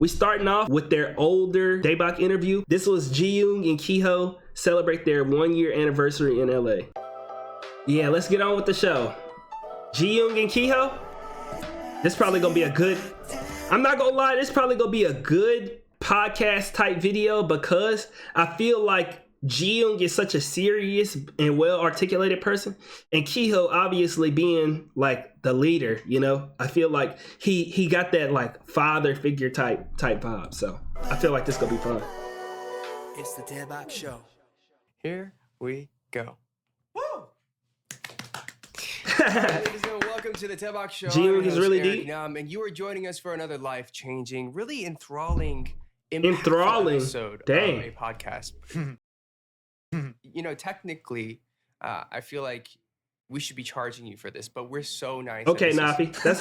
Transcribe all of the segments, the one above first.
We starting off with their older Deabak interview. This was Ji-young and Kiho celebrate their 1-year anniversary in LA. Yeah, let's get on with the show. Ji-young and Kiho, this probably gonna be a good, I'm not gonna lie, this probably gonna be a good podcast type video because I feel like Ji-young is such a serious and well articulated person, and Kiho obviously being like the leader, you know, I feel like he got that like father figure type vibe. So I feel like this gonna be fun. It's the Deabak Show. Here we go. Woo! Ladies and gentlemen, welcome to the Deabak Show. Ji-young is really Eric deep. Nam, and you are joining us for another life-changing, really enthralling episode Dang. of a podcast. You know, technically, I feel like we should be charging you for this, but we're so nice. Okay, Nafi, that's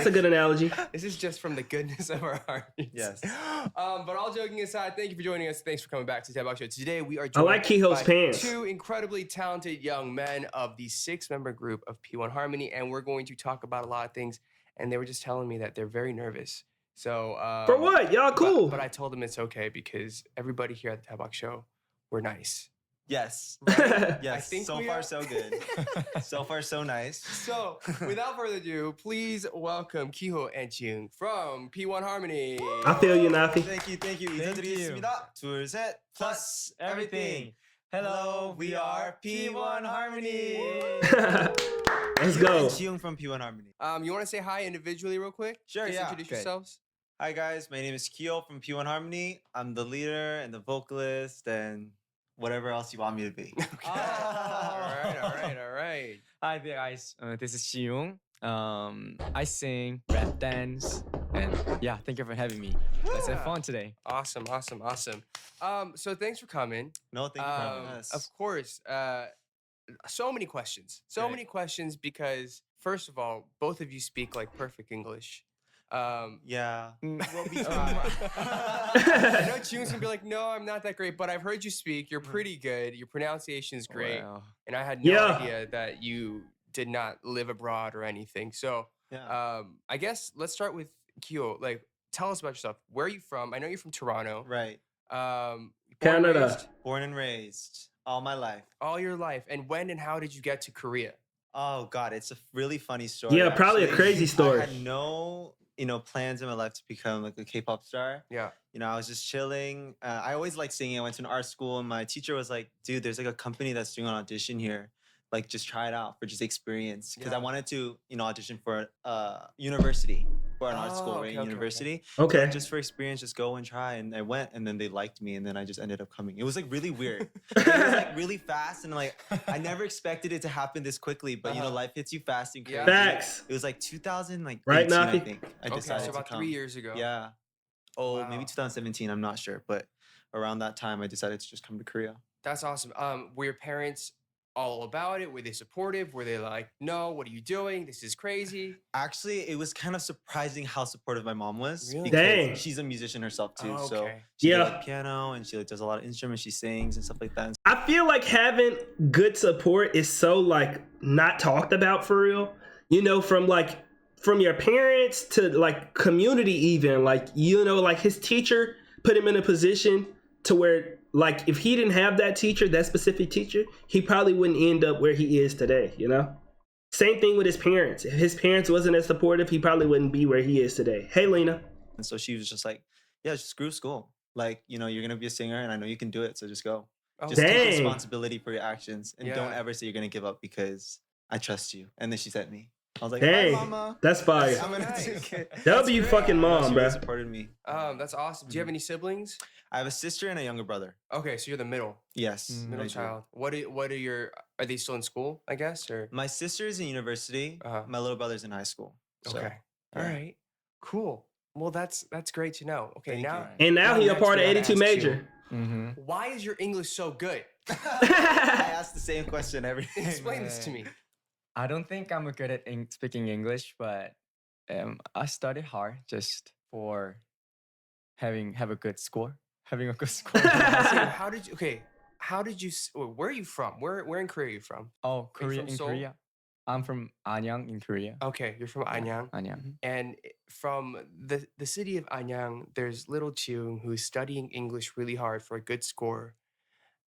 a good analogy. This is just from the goodness of our hearts. Yes. But all joking aside, thank you for joining us. Thanks for coming back to the Deabak Show. Today we are I joined like Kiho's by pants. 2 incredibly talented young men of the 6-member group of P1 Harmony, and we're going to talk about a lot of things. And they were just telling me that they're very nervous. So For what? Y'all cool. But I told them it's okay because everybody here at the Deabak Show, we're nice. Yes. I Yes. think So we far, are. so good. So far, so nice. So, without further ado, please welcome Kiho and Ji-young from P1 Harmony. I feel you, Nafi. Thank you. Thank you. 인사드리겠습니다. 둘, 셋. Plus everything. Hello, we are P1 Harmony. Let's go. Ji-young from P1 Harmony. You want to say hi individually real quick? Sure, Just yeah. introduce Okay. yourselves. Hi guys, my name is Kyo from P1 Harmony. I'm the leader and the vocalist and whatever else you want me to be. All right. Hi there, guys. This is Ji-young. I sing, rap, dance, and yeah, thank you for having me. Let's have fun today. Awesome. So thanks for coming. No, thank you for having us. Of course. So many questions. Right. Many questions because, first of all, both of you speak like perfect English. Yeah. Well, I know Ji-young's gonna be like, no, I'm not that great, but I've heard you speak. You're pretty good. Your pronunciation is great. Wow. And I had no Yeah. idea that you did not live abroad or anything. So Yeah. I guess let's start with Kyo. Like, tell us about yourself. Where are you from? I know you're from Toronto. Right. Born and Canada. raised Born and raised all my life. all your life. And when and how did you get to Korea? Oh God, it's a really funny story. Yeah, probably a actually. crazy story. I had no, plans in my life to become like a K-pop star. Yeah. I was just chilling. I always liked singing. I went to an art school, and my teacher was like, "Dude, there's like a company that's doing an audition here. Like, just try it out for just experience." Because I Yeah. wanted to, audition for university, for an art Oh, school, right? okay, okay. University. Okay. Just for experience, just go and try. And I went, and then they liked me, and then I just ended up coming. It was like really weird. It was like really fast, and like I never expected it to happen this quickly. But life hits you fast and crazy. Yeah. Facts. It was like 2000, like Right, 18, I Nafi? think. I Okay, decided so to about come. 3 years ago. Yeah. Oh, Wow. maybe 2017. I'm not sure, but around that time, I decided to just come to Korea. That's awesome. Were your parents all about it? Were they supportive? Were they like, no, what are you doing? This is crazy. Actually, it was kind of surprising how supportive my mom was. Really? Because Dang. she's a musician herself too. Oh, So okay. she Yeah. does like piano and she like does a lot of instruments. She sings and stuff like that. I feel like having good support is so like not talked about for real. You know, from your parents to like community even. Like, like his teacher put him in a position to where like if he didn't have that teacher, that specific teacher, he probably wouldn't end up where he is today, you know? Same thing with his parents. If his parents wasn't as supportive, he probably wouldn't be where he is today. Hey, Lena. And so she was just like, yeah, just screw school. Like, you're going to be a singer and I know you can do it. So just go. Oh, Just take Dang. responsibility for your actions and don't Yeah. ever say you're going to give up because I trust you. And then she sent me. I was like, Dang. bye, mama. That's fire. I'm going to Nice. take it. That would be you great. fucking She mom, bro. really supported me. That's awesome. Do you have any siblings? I have a sister and a younger brother. Okay, so you're the middle Yes. middle I do. child. What are your? Are they still in school? I guess or My sister is in university. Uh-huh. My little brother's in high school. So, okay. All yeah. right. Cool. Well, that's great to know. Okay, Thank now you. And now he a next part of we gotta 82 ask Major. Mm-hmm. why is your English so good? I ask the same question every day. Explain this to me. I don't think I'm good at speaking English, but I studied hard just for have a good score. Having a good score. So how did you? Okay, how did you? Where are you from? Where in Korea are you from? Oh, Korea from in Seoul? Korea. I'm from Anyang in Korea. Okay, you're from Anyang. Anyang. And from the city of Anyang, there's little Chiung who's studying English really hard for a good score,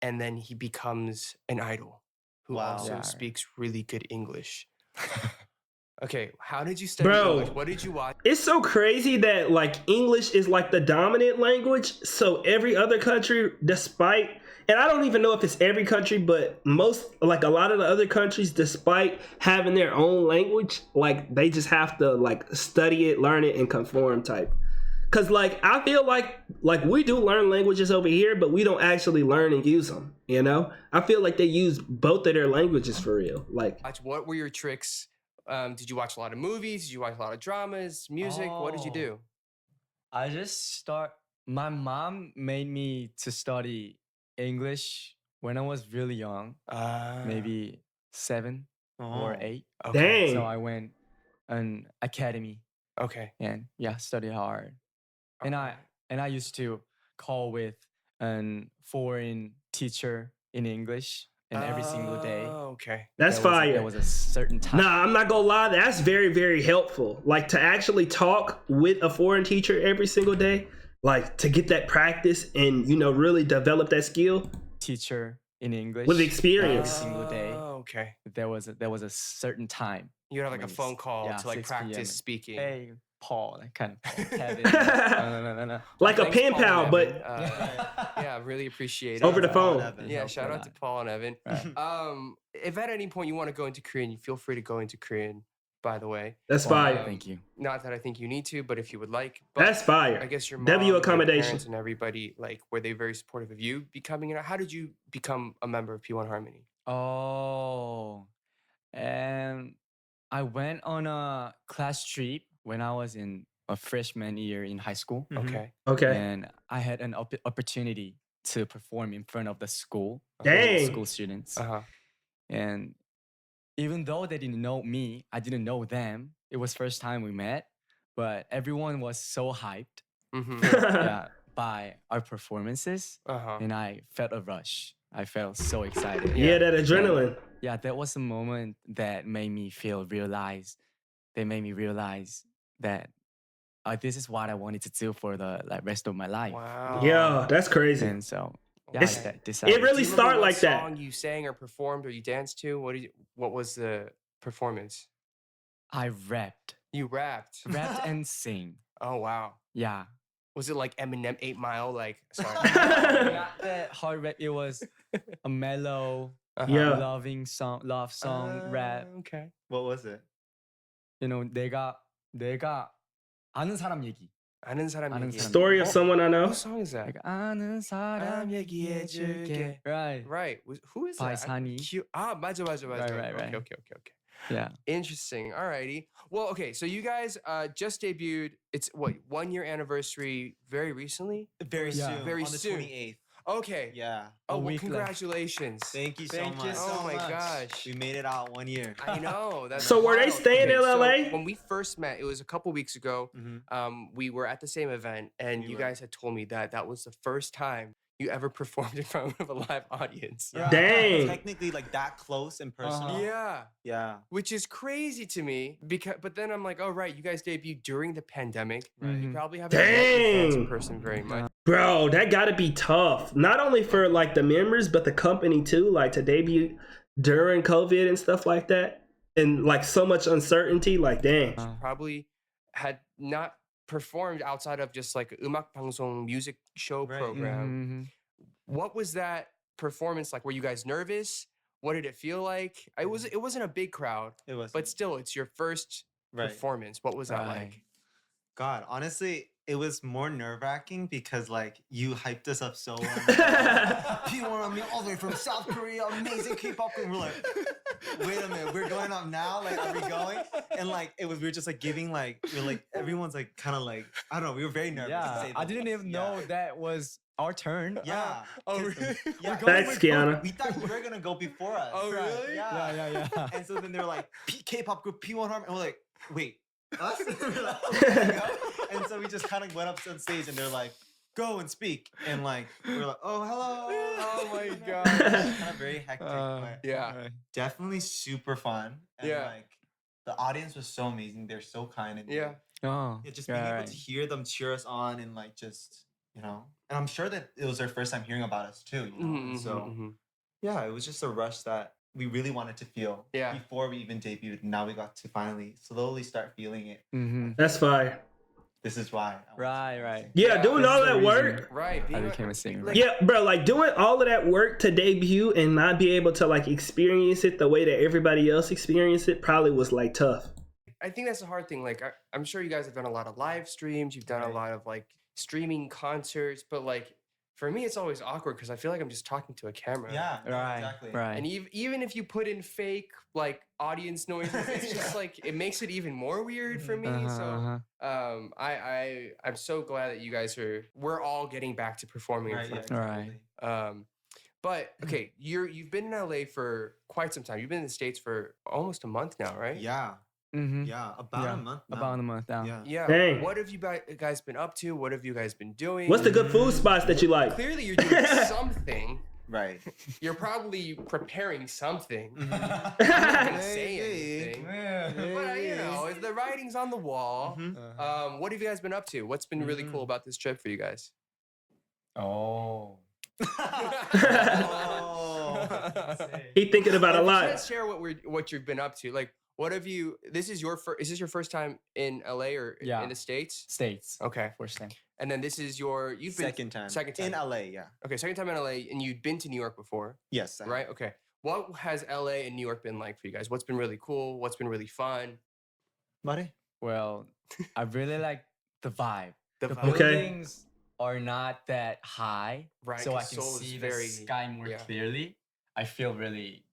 and then he becomes an idol who Wow. also Yeah. speaks really good English. Okay, how did you study Bro. English? What did you watch? It's so crazy that like English is like the dominant language. So every other country, despite, and I don't even know if it's every country, but most, like a lot of the other countries, despite having their own language, like they just have to like study it, learn it, and conform type. Cause like I feel like we do learn languages over here, but we don't actually learn and use them. You know, I feel like they use both of their languages for real. Like, What were your tricks? Did you watch a lot of movies? Did you watch a lot of dramas, music? What did you do? I just start. My mom made me to study English when I was really young, maybe 7 or Oh. 8. dang. So I went an academy Okay. and study hard. And I used to call with an foreign teacher in English, and every single day. Oh, okay. That's fire. There was a certain time. Nah, I'm not gonna lie. That's very, very helpful. Like to actually talk with a foreign teacher every single day, like to get that practice and really develop that skill Teacher in English with every experience. single day. Oh, okay. There was a certain time. You had like a when it's- phone call yeah, to like 6 p.m. practice speaking. Hey, Paul, like kind of Kevin. No. Like a Thanks, pen Paul pal, and but Evan. Yeah, really appreciate it. over the Paul phone. and Evan. Yeah, Help shout a out to lot. Paul and Evan. Right. If at any point you want to go into Korean, you feel free to go into Korean, by the way. That's Wow, fire. Thank you. Not that I think you need to, but if you would like. But That's fire. I guess your mom, W and your accommodation. parents, and everybody, like, were they very supportive of you becoming it? How did you become a member of P1 Harmony? Oh, and I went on a class trip when I was in a freshman year in high school. Mhm. Okay. Okay. And I had an opportunity to perform in front of the school, Dang. school students. Uh-huh. And even though they didn't know me, I didn't know them. It was first time we met, but everyone was so hyped Mm-hmm. by our performances, Uh-huh. and I felt a rush. I felt so excited. Yeah, that adrenaline. Yeah, that was a moment that made me realize that this is what I wanted to do for the rest of my life. Wow. Yeah, that's crazy. And so It's- I decided. it really Do you remember start what like that. song you sang or performed or you danced to? What was the performance? I rapped You rapped. and sing. Oh wow. Yeah. Was it like Eminem 8 Mile? Like sorry. Not that hard rap. It was a mellow, Yeah. love song rap. Okay. What was it? 내가 아는 사람 얘기. 아는 사람 아는 얘기. 사람 Story of someone I know. What song is that? Like 아는 사람 얘기해줄게. Right. Right. Who is By that? Sunny. 맞아. Right. Okay. Yeah. Interesting. Alrighty. Well, okay. So you guys just debuted. It's what 1 year anniversary very recently. Very Yeah. soon. Very on the soon. 28th. Okay. Yeah. Oh A well, week left. congratulations. Thank you so Thank much. you so Oh my much. gosh. We made it out 1 year. I know. That's So were they wild. staying in so LA? when we first met, it was a couple weeks ago. Mhm. We were at the same event, and We you were. guys had told me that was the first time you ever performed in front of a live audience. Yeah. Dang. Technically, like that close and personal. Yeah. Yeah. Which is crazy to me but then I'm like, oh right, you guys debuted during the pandemic. You Mhm. probably haven't met your fans in Dang. person very much. Bro, that gotta be tough. Not only for like the members, but the company too. Like to debut during COVID and stuff like that. And like so much uncertainty. Like, dang. Probably had not performed outside of just like 음악 방송 music show Right. program. Mhm. What was that performance like? Were you guys nervous? What did it feel like? It wasn't a big crowd, It was. but still, it's your first right. performance. What was that Right. like? God, honestly, it was more nerve wracking because like you hyped us up so well. P1 all the way from South Korea, amazing K-pop group. We're like, wait a minute, we're going up now? Like, are we going? And like we were just like giving everyone's like kind of like, I don't know, we were very nervous. to Yeah. say I the didn't least. even know that was our turn. Yeah. Oh, 'cause- really? Yeah. Thanks, Kiana. We thought you were gonna go before us. Oh, really? Yeah. Yeah. And so then they were like, K-pop group P1 Harmony. And we're like, wait, us? We're like, "Oh, there we go." And so we just kind of went up on stage and they're like, go and speak. And like, we're like, oh, hello. Oh my It's gosh. kind of very hectic, but Yeah. definitely super fun. And Yeah. like, the audience was so amazing. They're so kind. And Yeah. Oh, yeah, just being able to hear them cheer us on and like just, you know, and I'm sure that it was their first time hearing about us too, you know. And so yeah, it was just a rush that we really wanted to feel before we even debuted. And now we got to finally slowly start feeling it. That's fire. This is why. Right. Yeah, doing This all is the that work. reason Right. I became a singer. like- Yeah, bro, like doing all of that work to debut and not be able to like experience it the way that everybody else experienced it probably was like tough. I think that's the hard thing. Like, I'm sure you guys have done a lot of live streams. You've done a lot of like streaming concerts, but like for me, it's always awkward because I feel like I'm just talking to a camera. Yeah, Right. exactly. Right. And even if you put in fake like audience noises, it's just like it makes it even more weird for me. So I'm so glad that you guys we're all getting back to performing in Right, front. yeah, Right. totally. But okay, you've been in LA for quite some time. You've been in the States for almost a month now, right? Yeah, Mm-hmm. yeah, about a month now. About a month now. Yeah. Yeah. Dang. What have you guys been up to? What have you guys been doing? What's the good food spots that you like? Clearly, you're doing something. Right. You're probably preparing something. Mm-hmm. I'm not gonna say anything. But you know, the writing's on the wall. Mhm. What have you guys been up to? What's been really cool about this trip for you guys? Oh. He thinking about a If you lot. can't share what you've been up to. Like, what have you? Is this your first time in LA or Yeah. in the States? States. Okay, First time. and then this is you've been Second time. Second time In LA, yeah. Okay, second time in LA, and you've been to New York before, Yes. I have. right? Okay, what has LA and New York been like for you guys? What's been really cool? What's been really fun? Mare? Well, I really like the vibe. The The vibe. Okay. buildings are not that high, Right, so I 'cause can Seoul is see very- the sky more yeah. clearly. I feel really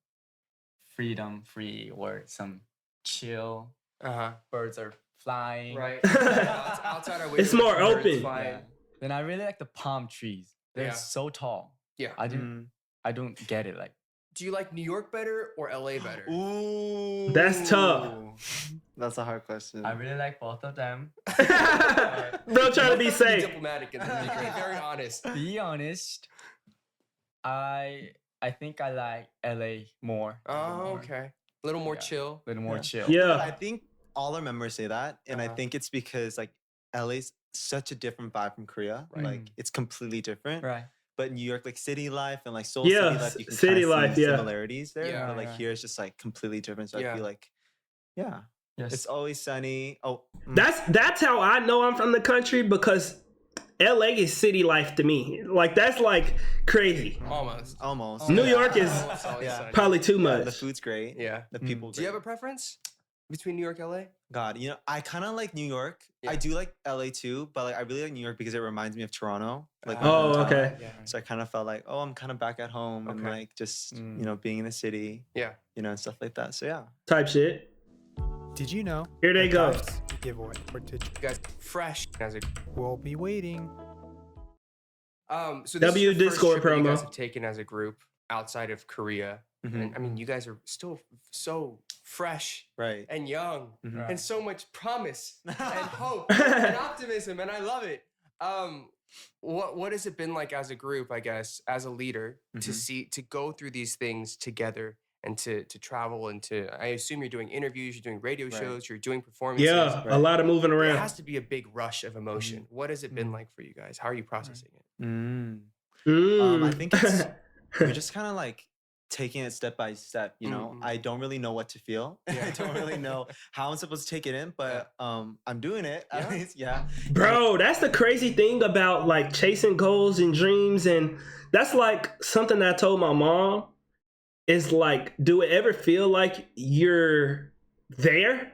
free or some chill. Birds are flying. Right. Outside our window, It's more birds open. flying. Yeah. Then I really like the palm trees. They're Yeah. so tall. Yeah. I don't get it. Like Do you like New York better or LA better? Ooh. That's tough. That's a hard question. I really like both of them. Bro, trying to be Be safe. diplomatic and then be very honest. Be honest, I think I like LA more. Oh, okay. A little more Yeah. chill. A little more Yeah. chill. I Yeah. think all our members say that, and I think it's because like LA's such a different vibe from Korea. Right. Like it's completely different. Right. But New York, like city life and like Seoul Yeah, city life, you can city kinda life, see yeah. similarities there. Yeah. But like Right. here, it's just like completely different. So Yeah. I feel like, yeah, Yes. it's always sunny. Oh, That's how I know I'm from the country because LA is city life to me. Like that's like crazy. Almost. almost. New York is Almost always Yeah. sunny. probably too Yeah, much. the food's great. Yeah. The people. Do you have a great. preference between New York, LA? God, you know, I kind of like New York. Yeah. I do like LA too, but like I really like New York because it reminds me of Toronto. Like my Oh, hometown. okay. Yeah. So I kind of felt like, oh, I'm kind of back at home and Okay. like just you know being in the city, Yeah. you know, and stuff like that. So yeah. Type shit. Did you know? Here they that go. Dice giveaway for Did You guys fresh as a We'll be waiting. so this W is your first Discord trip that you guys promo. have taken as a group outside of Korea. Mhm. And I mean, you guys are still so fresh Right. and young Mhm. and so much promise and hope and optimism, and I love it. What has it been like as a group, I guess, as a leader Mhm. to go through these things together and to travel and I assume you're doing interviews, you're doing radio Right. shows, you're doing performances. Yeah, a lot of moving It around. has to be a big rush of emotion. What has it been like for you guys? How are you processing it? I think it's we're Mm. just kind of like taking it step by step. You know, Mhm. I don't really know what to feel. Yeah. I don't really know how I'm supposed to take it in, but I'm doing it at Yeah. least. Yeah. Bro, that's the crazy thing about like chasing goals and dreams, and that's like something that I told my mom is like, do it ever feel like you're there?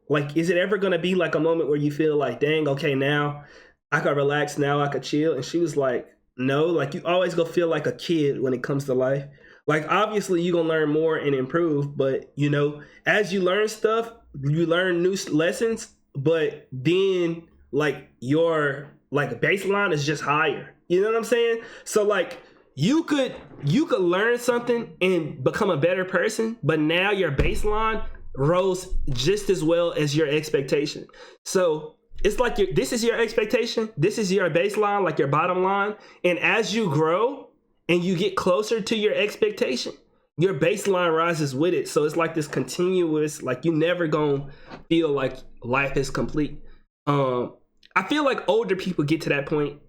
Like, is it ever gonna be like a moment where you feel like, dang, okay, now I could relax, now I could chill? And she was like, no, like you always gonna feel like a kid when it comes to life. Like obviously you're gonna learn more and improve, but you know, as you learn stuff, you learn new lessons, but then like your like baseline is just higher. You know what I'm saying? So like you could learn something and become a better person, but now your baseline rose just as well as your expectation. So it's like this is your expectation. This is your baseline, like your bottom line. And as you grow and you get closer to your expectation, your baseline rises with it. So it's like this continuous, like you never gonna feel like life is complete. I feel like older people get to that point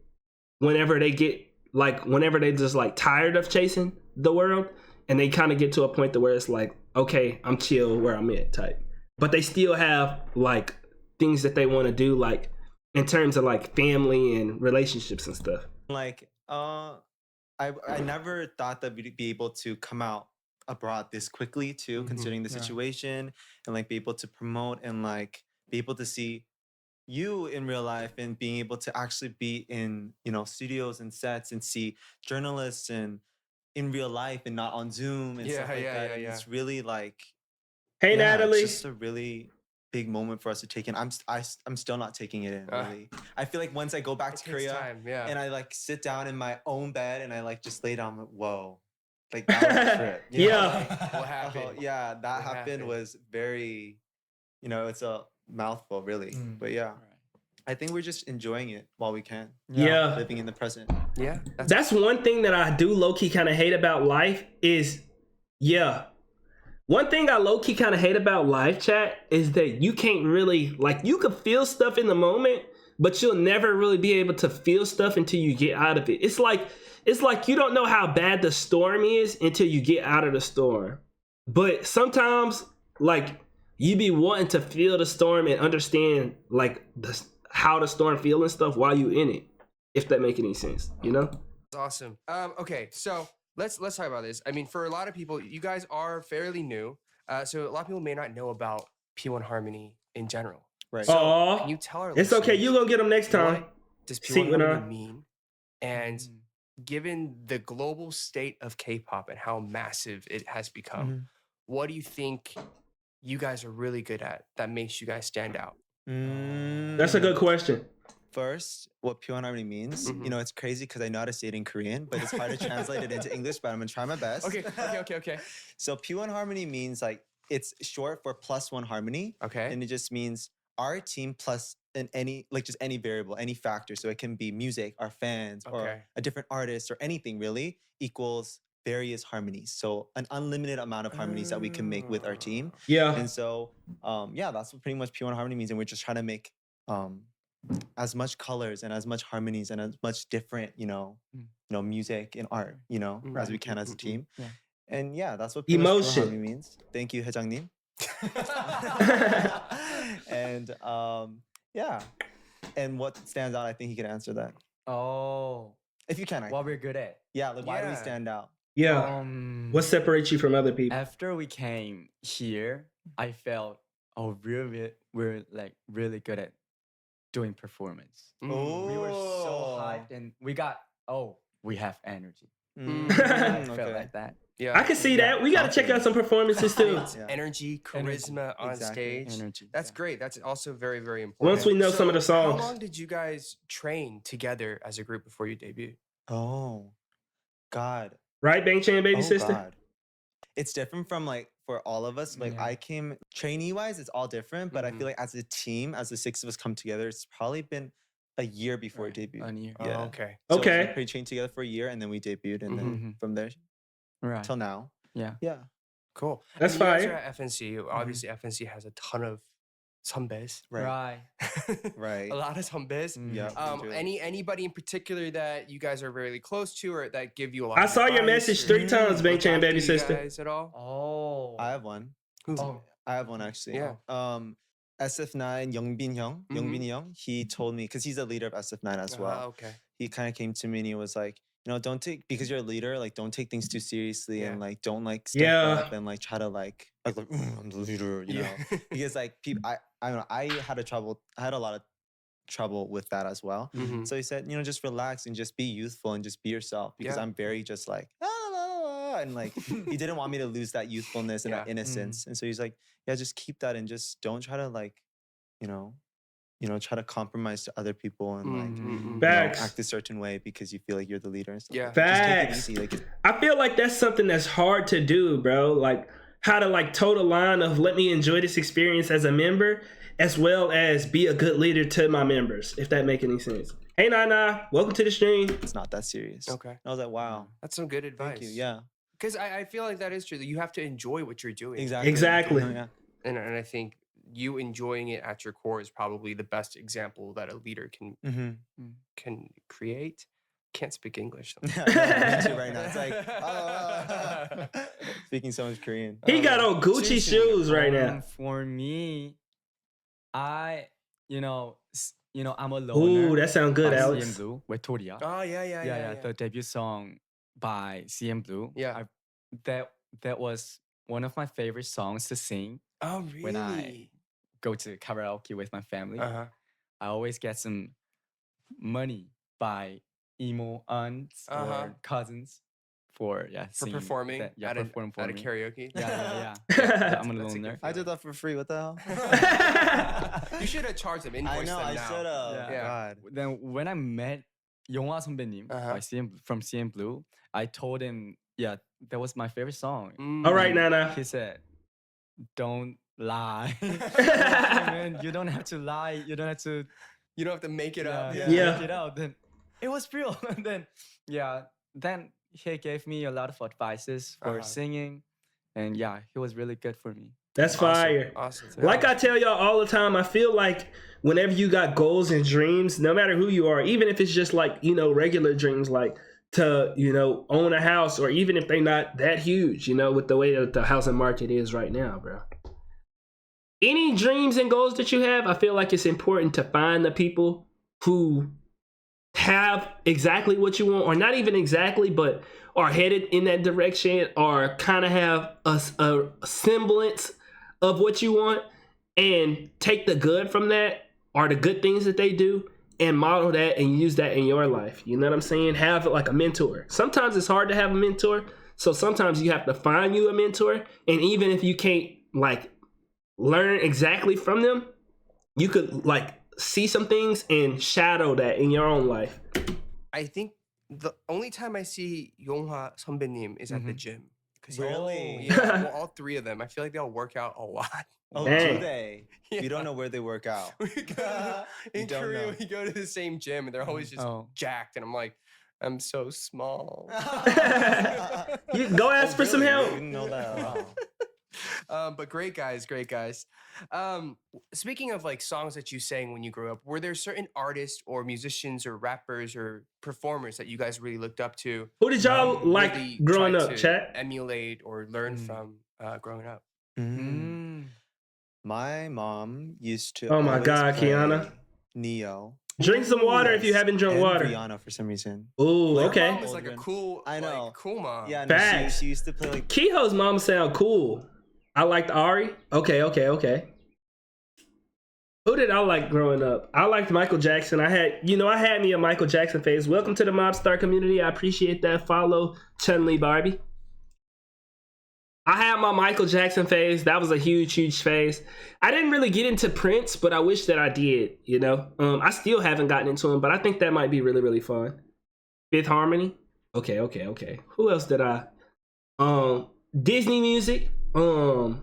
whenever they just like tired of chasing the world, and they kind of get to a point to where it's like, okay, I'm chill where I'm at type. But they still have like things that they want to do, like in terms of like family and relationships and stuff. Like, I never thought that we'd be able to come out abroad this quickly too, considering the situation, and like be able to promote and like be able to see you in real life and being able to actually be in, you know, studios and sets and see journalists and in real life and not on Zoom and stuff like that. And it's really like, hey, Natalie, it's just a really big moment for us to take in. I'm still not taking it in, really. I feel like once I go back to Korea and I like sit down in my own bed and I like just lay down, I'm like, whoa, like that was a trip. You know? Like, what happened? That happened was very, you know, it's a mouthful, really. But yeah, I think we're just enjoying it while we can. Yeah. Living in the present. Yeah. That's one thing that I do low-key kind of hate about life is, one thing I low-key kind of hate about live chat is that you can't really, like, you could feel stuff in the moment, but you'll never really be able to feel stuff until you get out of it. It's like you don't know how bad the storm is until you get out of the storm. But sometimes, like, you be wanting to feel the storm and understand, like, how the storm feel and stuff while you in it, if that make any sense, you know? That's awesome. Okay, so let's talk about this. I mean, for a lot of people, you guys are fairly new, so a lot of people may not know about P1 Harmony in general. Right. So can you tell our it's okay. You gonna get them next time. What does P1 Harmony mean? And given the global state of K-pop and how massive it has become, what do you think you guys are really good at that makes you guys stand out? That's a good question. First, what P1 Harmony means, you know, it's crazy because I know how to say it in Korean, but it's hard to translate it into English, but I'm gonna try my best. Okay. So P1 Harmony means like, it's short for +1 harmony. Okay. And it just means our team plus any variable, any factor. So it can be music, our fans, or a different artist, or anything really, equals various harmonies. So an unlimited amount of harmonies that we can make with our team. Yeah. And so, that's what pretty much P1 Harmony means. And we're just trying to make as much colors and as much harmonies and as much different, music and art, as we can as a team. Yeah. And that's what P1 Harmony means. Thank you, 회장님. And and what stands out, I think he can answer that. Oh. If you can. What we're good at. Yeah, like why do we stand out? Yeah. What separates you from other people? After we came here, I felt, we're like really good at doing performance. Oh. We were so hyped and we have energy. I felt like that. Yeah, I can see that. We got to check out some performances too. Energy, charisma on stage. Energy. That's great. That's also very, very important. Once we know some of the songs. How long did you guys train together as a group before you debuted? Oh, God. Right, Bang Chan, baby sister? God. It's different from like for all of us. Like I came trainee-wise, it's all different. But I feel like as a team, as the 6 of us come together, it's probably been a year before debut. A year. Yeah. Oh, okay. So we trained together for a year and then we debuted, and then from there till now. Yeah. Yeah. Cool. That's You guys fine. are at FNC. Obviously, FNC has a ton of 선배s. Right. A lot of 선배s. Yeah. Anybody in particular that you guys are really close to or that give you a lot I of saw your advice message or 3 times, Bang look Chan, after baby you sister. guys at all? Oh. I have one. I have one actually. Yeah. SF9 Youngbin Hyung, Youngbin Hyung, he told me, because he's the leader of SF9 as well. Okay. He kind of came to me and he was like, don't take, because you're a leader, like don't take things too seriously and like don't like step up and like try to like I'm the leader, you know. Because like people, I don't know, I had a lot of trouble with that as well. So he said, just relax and just be youthful and just be yourself, because I'm very just like and like he didn't want me to lose that youthfulness and that innocence. And so he's like, just keep that and just don't try to like, try to compromise to other people and like act a certain way because you feel like you're the leader and stuff. Yeah. Facts. Just take it easy. Like, I feel like that's something that's hard to do, bro. Like how to like toe the line of let me enjoy this experience as a member, as well as be a good leader to my members, if that make any sense. Hey, Nana, welcome to the stream. It's not that serious. Okay. I was like, wow. That's some good advice. Thank you. Yeah. Because I feel like that is true. That you have to enjoy what you're doing. Exactly. Yeah. And I think you enjoying it at your core is probably the best example that a leader can create. Can't speak English. Me too right now. It's like speaking so much Korean. He got on Gucci shoes right now. For me, you know, I'm a loner. Ooh, that sound good, by Alex. CM Blue, Victoria. Oh yeah. The debut song by CM Blue. Yeah. That was one of my favorite songs to sing Oh really? when I go to karaoke with my family. Uh-huh. I always get some money by emo aunts or cousins for singing performing that, at perform for a me. karaoke. Yeah. I'm a That's a loner. good I did that for free. What the hell? You should have charged them. I Invoice know. them I now. should have. Yeah. God. Then when I met 영화 선배님 by from CM Blue, I told him, that was my favorite song. All right, And Nana. He said, "Don't lie, man. You don't have to lie. You don't have to You don't have to make it up. Yeah. make it out." Then it was real. And then he gave me a lot of advices for singing, and he was really good for me. That's fire. Awesome. Like I tell y'all all the time, I feel like whenever you got goals and dreams, no matter who you are, even if it's just like, regular dreams, like to, own a house, or even if they're not that huge, with the way that the housing market is right now, bro. Any dreams and goals that you have, I feel like it's important to find the people who have exactly what you want, or not even exactly, but are headed in that direction, or kind of have a semblance of what you want, and take the good from that, or the good things that they do, and model that and use that in your life. You know what I'm saying? Have like a mentor. Sometimes it's hard to have a mentor, so sometimes you have to find you a mentor, and even if you can't like learn exactly from them, you could like see some things and shadow that in your own life. I think the only time I see Yonghwa 선배님 is at the gym. Really? Yeah, well, all three of them. I feel like they all work out a lot. Oh, Dang. do they? You don't know where they work out. In don't Korea, know. we go to the same gym and they're always just jacked, and I'm like, I'm so small. You go ask for some Really? help. You didn't know that. Wow. But great guys. Speaking of like songs that you sang when you grew up, were there certain artists or musicians or rappers or performers that you guys really looked up to? Who did y'all like really growing tried up, to chat? emulate or learn from growing up? My mom used to. Oh my always God, play Kiana. Neo. Drink some water if you haven't drunk And water. Rihanna for some reason. Ooh, Your okay. mom is like a cool, I know. like, cool mom. Yeah, no, Facts. she used to play like. Kehoe's mom sound cool. I liked Ari. Okay. Who did I like growing up? I liked Michael Jackson. I had me a Michael Jackson phase. Welcome to the Mobstar community. I appreciate that. Follow Chun-Li Barbie. I had my Michael Jackson phase. That was a huge phase. I didn't really get into Prince, but I wish that I did, I still haven't gotten into him, but I think that might be really, really fun. Fifth Harmony. Okay. Who else did I? Disney music. From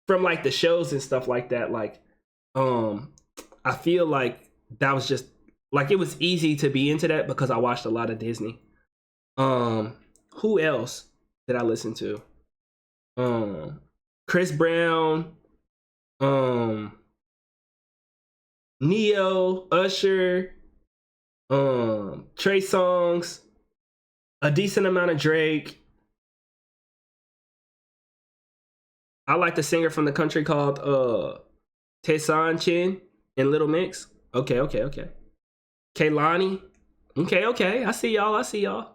like the shows and stuff like that. Like, I feel like that was just like, it was easy to be into that because I watched a lot of Disney. Who else did I listen to? Chris Brown, Neo, Usher, Trey Songz, a decent amount of Drake. I like the singer from the country called Taesan Chin and Little Mix. Okay. Kaylani. Okay. I see y'all.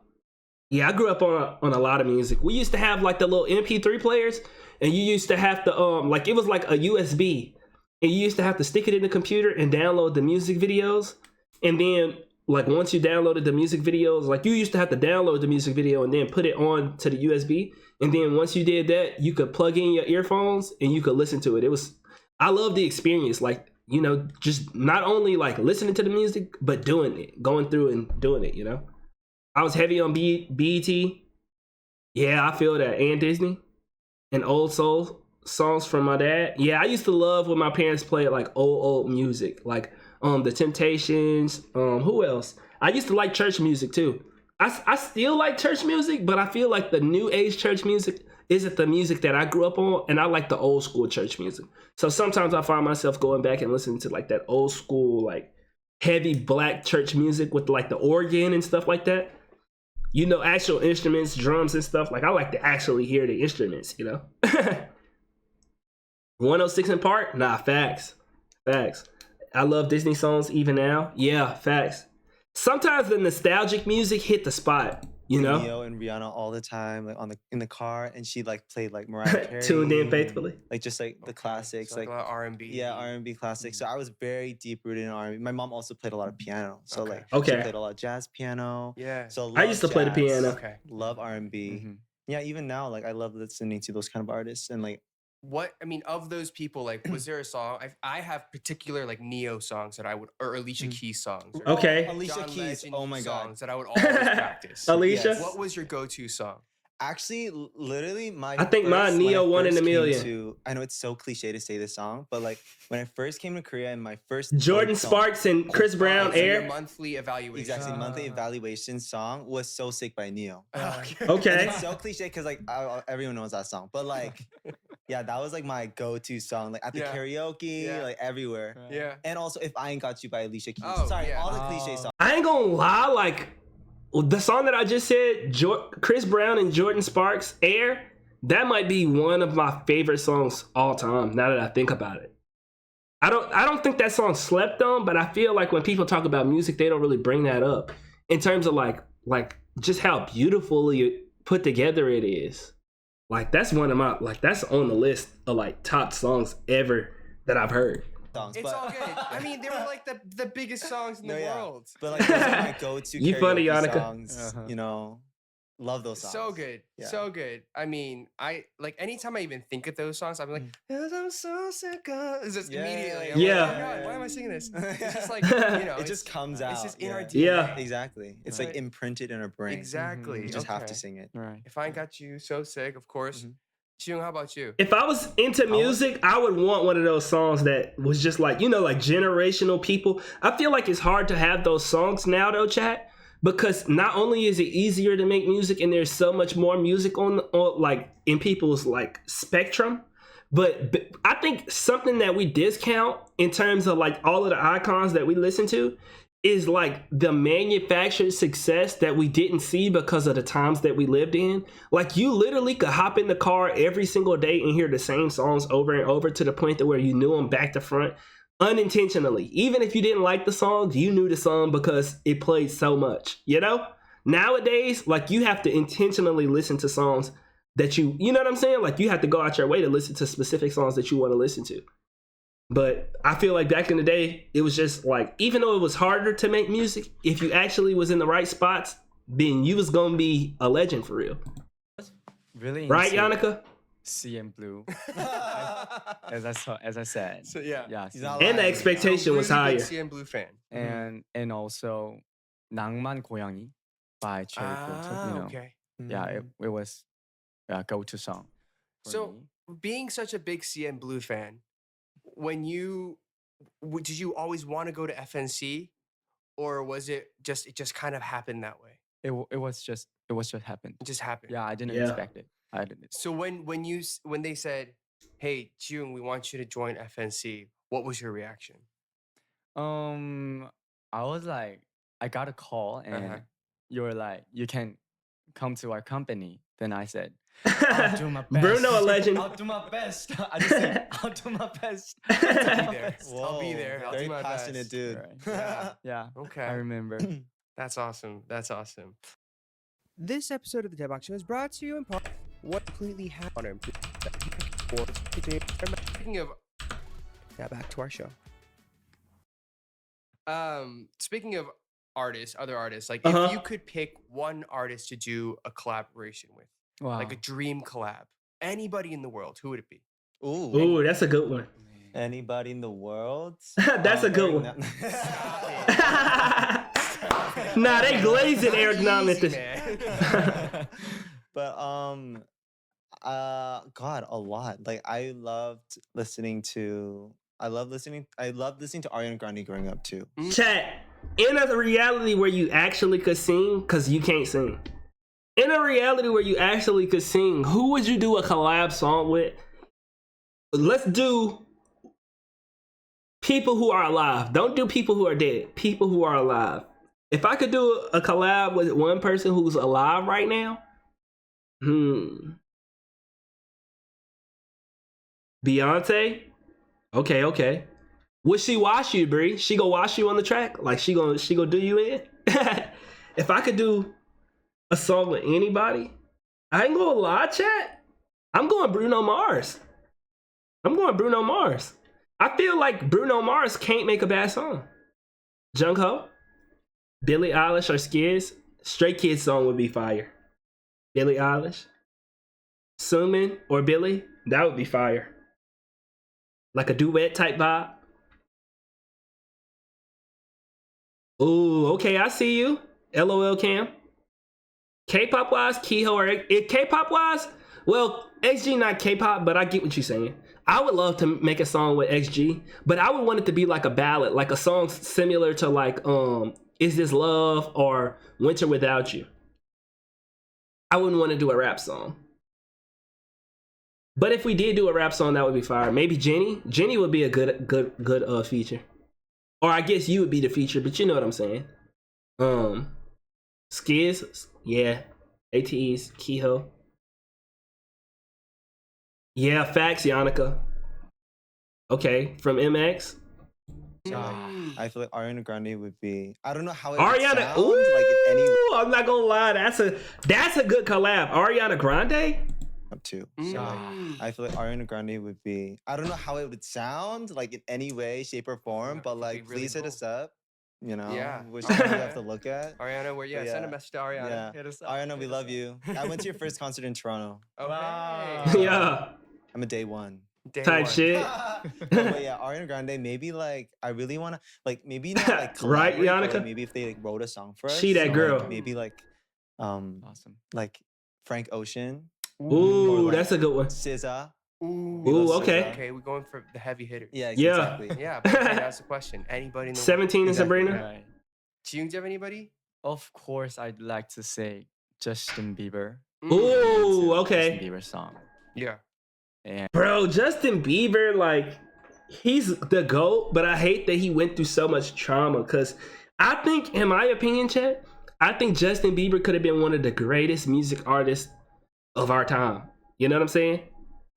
Yeah, I grew up on a lot of music. We used to have like the little MP3 players, and you used to have to like, it was like a USB, and you used to have to stick it in the computer and download the music videos. And then like once you downloaded the music videos, like you used to have to download the music video and then put it on to the USB. And then once you did that, you could plug in your earphones and you could listen to it. I love the experience, like, just not only like listening to the music, but doing it, going through and doing it, I was heavy on BET. Yeah, I feel that. And Disney. and old soul songs from my dad. Yeah, I used to love when my parents played like old music, like the Temptations. Who else? I used to like church music too. I still like church music, but I feel like the new age church music isn't the music that I grew up on, and I like the old school church music. So sometimes I find myself going back and listening to like that old school, like heavy black church music with like the organ and stuff like that. You know, actual instruments, drums and stuff. Like I like to actually hear the instruments, you know? 106 in Park? Nah, facts. Facts. I love Disney songs even now. Yeah, facts. Sometimes the nostalgic music hit the spot, you know? Neo and Rihanna all the time, like in the car, and she like played like Mariah Carey. Tuned in faithfully. Like just like the classics, So like a lot of R&B. yeah, R&B classics. So I was very deep rooted in R&B. My mom also played a lot of piano, so like she Okay. played a lot of jazz piano. Yeah. So I used to play the piano. Okay. Love R&B. Yeah, even now, like I love listening to those kind of artists and like. What I mean, of those people, like, was there a song? I have particular like Neo songs that I would, or Alicia Keys songs. Or Okay. Alicia John Keys. Legend Oh my god. songs that I would always practice. Alicia? Yes. What was your go-to song? Actually, literally, I think mine, Neo, One in a Million. I know it's so cliche to say this song, but like when I first came to Korea and my first Jordan song, Sparks and Chris Brown, So your Air. monthly evaluation. exactly, monthly evaluation song was So Sick by Neo. Okay. Okay. And it's so cliche because like everyone knows that song, but like, yeah, that was like my go-to song, like at the Yeah. karaoke, Yeah. like everywhere. Yeah. And also, If I Ain't Got You by Alicia Keys. Oh, Sorry, yeah. all the cliche songs. I ain't gonna lie, like the song that I just said, Chris Brown and Jordan Sparks, Air, that might be one of my favorite songs all time. Now that I think about it, I don't think that song slept on, but I feel like when people talk about music, they don't really bring that up in terms of like just how beautifully put together it is. Like that's one of my that's on the list of like top songs ever that I've heard. Songs, It's all good. I mean, they were like the biggest songs in the world. But like those are my go-to You funny, karaoke Yannicka. songs. You know, love those songs. So good. Yeah. So good. I mean, I like anytime I even think of those songs, I'm like, "'Cause I'm so sick of. It's just Yeah, immediately. I'm yeah. like, oh my God, why am I singing this? It's just like, you know, It just comes out. It's just in our yeah. DNA. Yeah. Exactly. It's Right. like imprinted in our brain. Exactly. You just have Okay. to sing it. Right. If I Ain't Got You, So Sick, of course. Jung, how about you? If I was into music, I would want one of those songs that was just like, you know, like generational people. I feel like it's hard to have those songs now though, chat, because not only is it easier to make music and there's so much more music on like in people's like spectrum, but I think something that we discount in terms of like all of the icons that we listen to is like the manufactured success that we didn't see because of the times that we lived in. Like you literally could hop in the car every single day and hear the same songs over and over to the point that where you knew them back to front unintentionally. Even if you didn't like the song, you knew the song because it played so much, you know? Nowadays, like you have to intentionally listen to songs that you know what I'm saying? Like you have to go out your way to listen to specific songs that you want to listen to. But I feel like back in the day, it was just like, even though it was harder to make music, if you actually was in the right spots, then you was gonna be a legend for real. Really Right, into Yannicka? CN Blue. as I said. So yeah. Yeah. He's not CN. And the lying. expectation was Really big higher. CN Blue fan. And also 낭만 고양이 by Cherry Filter. You know. Okay. Yeah, it was a go-to song. for So me. being such a big CN Blue fan, when did you always want to go to FNC, or was it just kind of happened that way? it was just happened. It just happened. Yeah, I didn't Yeah. expect it. I didn't. So when they said, "Hey, June, we want you to join FNC," what was your reaction? I was like, I got a call and you were like, you can come to our company. Then I said, I'll do my best. Bruno, a legend. I'll do my best. I just said, I'll do my best. I'll be there. I'll be Whoa, there. I'll very do my passionate best. dude. Right. Yeah. Yeah, Okay. I remember. That's awesome. That's awesome. This episode of the Deabak Show is brought to you in part what completely happened. Speaking of, yeah, back to our show. Speaking of artists, other artists, like if you could pick one artist to do a collaboration with, Wow. like a dream collab, anybody in the world, who would it be? Ooh. Ooh, that's a good one. Anybody in the world? That's a good one. Nah, they glazing Eric Nam at Easy, this. man. But God, a lot. Like I love listening to Ariana Grande growing up too. Chat, in a reality where you actually could sing, because you can't sing. In a reality where you actually could sing, who would you do a collab song with? Let's do people who are alive. Don't do people who are dead. People who are alive. If I could do a collab with one person who's alive right now, Beyonce? Okay. Would she wash you, Bree? She gonna wash you on the track? Like she gonna do you in? If I could do a song with anybody, I ain't gonna lie, chat. I'm going Bruno Mars. I feel like Bruno Mars can't make a bad song. Jungkook, Billie Eilish, or Skids. Stray Kids song would be fire. Billie Eilish, Sumin, or Billie, that would be fire. Like a duet type vibe. Ooh, okay, I see you. LOL Cam. K-pop wise, Kiho or K-pop wise, well, XG not K-pop, but I get what you're saying. I would love to make a song with XG, but I would want it to be like a ballad, like a song similar to like Is This Love or Winter Without You. I wouldn't want to do a rap song. But if we did do a rap song, that would be fire. Maybe Jenny. Jenny would be a good feature. Or I guess you would be the feature, but you know what I'm saying. Skiz, yeah. ATEs, Kiho. Yeah, facts, Yannicka. Okay, from MX. I feel like Ariana Grande would be. I don't know how it Ariana, would sound, ooh, like in any I'm not gonna lie, that's a good collab. Ariana Grande. up to. So I feel like Ariana Grande would be. I don't know how it would sound, like in any way, shape, or form, but like, really please hit cool. us up. You know, Yeah. which one you have to look at. Ariana, But send a message to Ariana. Yeah. Hit us up. Ariana, we love you. I went to your first concert in Toronto. Okay. Wow. Yeah, I'm a day one. Day type one. shit. But yeah, Ariana Grande, maybe like I really wanna like maybe not like Right, collaborate, but, Yannicka? like, maybe if they like wrote a song for us. She that so, girl. Like, maybe like Awesome. like Frank Ocean, Ooh, like- that's a good one. SZA. Ooh. Ooh, okay. Okay, we're going for the heavy hitter. Yeah, Yeah. exactly. Yeah, but okay, that's the question. Anybody in the 17 and Exactly. Sabrina. Right. Jung, do you have anybody? Of course, I'd like to say Justin Bieber. Ooh, okay. Justin Bieber song. Yeah. And Bro, Justin Bieber, like, he's the GOAT, but I hate that he went through so much trauma. Because I think, in my opinion, Chet, I think Justin Bieber could have been one of the greatest music artists of our time. You know what I'm saying?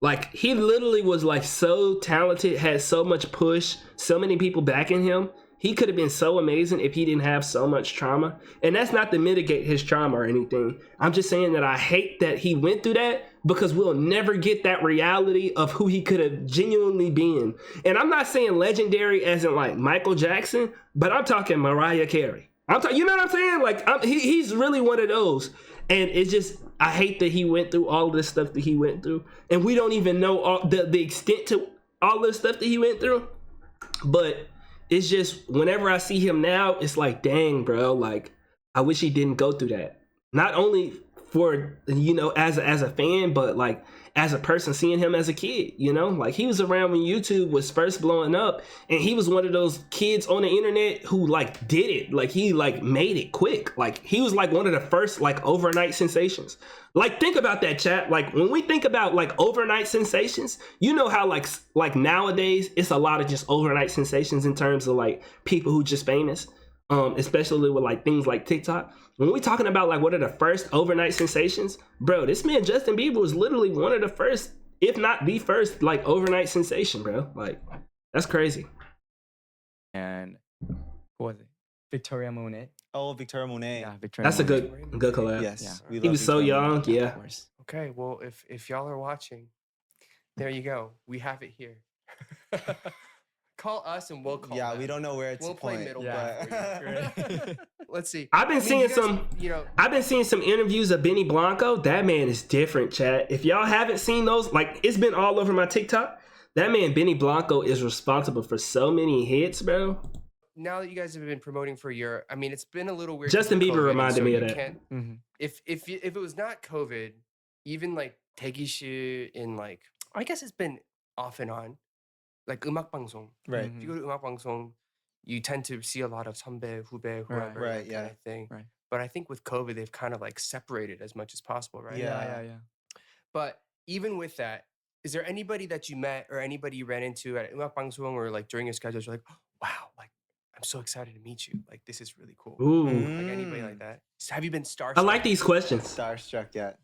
Like, he literally was, like, so talented, had so much push, so many people backing him. He could have been so amazing if he didn't have so much trauma. And that's not to mitigate his trauma or anything. I'm just saying that I hate that he went through that because we'll never get that reality of who he could have genuinely been. And I'm not saying legendary as in like Michael Jackson, but I'm talking Mariah Carey. You know what I'm saying? Like he's really one of those. And it's just, I hate that he went through all this stuff that he went through. And we don't even know the extent to all this stuff that he went through. But it's just, whenever I see him now, it's like, dang, bro, like, I wish he didn't go through that. Not only for, you know, as a fan, but like, as a person seeing him as a kid, you know? Like, he was around when YouTube was first blowing up, and he was one of those kids on the internet who, like, did it. Like, he, like, made it quick. Like, he was, like, one of the first, like, overnight sensations. Like, think about that, chat. Like, when we think about, like, overnight sensations, you know how, like nowadays, it's a lot of just overnight sensations in terms of, like, people who just famous, especially with, like, things like TikTok. When we talking about, like, what are the first overnight sensations, bro, this man Justin Bieber was literally one of the first, if not the first, like, overnight sensation, bro. Like, that's crazy. and who was it? Victoria Monet. Oh, Victoria Monet. Yeah, Victoria. That's a Monet. good collab. Yes. Yeah. we He love was so Victoria young, Monet. yeah. Of course. Okay, well, if y'all are watching, there you go. We have it here. Call us and we'll call Yeah, them. we don't know where to We'll play point. middleman but- for you. Let's see. I've been I mean, seeing you guys, some. you know, I've been seeing some interviews of Benny Blanco. That man is different, chat. If y'all haven't seen those, like, it's been all over my TikTok. That man Benny Blanco is responsible for so many hits, bro. now that you guys have been promoting for a year, I mean, it's been a little weird. Justin because of Bieber COVID, reminded so me of you that. can't- Mhm. If it was not COVID, even like 대기실 in like I guess it's been off and on. Like 음악 방송. Right. If you go to 음악 방송, you tend to see a lot of 선배, 후배, whoever, Right, that yeah. kind of thing. Right. But I think with COVID, they've kind of like separated as much as possible, right? Yeah. But even with that, is there anybody that you met or anybody you ran into at 음악 방송 or like during your schedules, you're like, wow, like I'm so excited to meet you. Like this is really cool. Ooh. Like anybody like that? Have you been starstruck? I like these questions. Starstruck yet?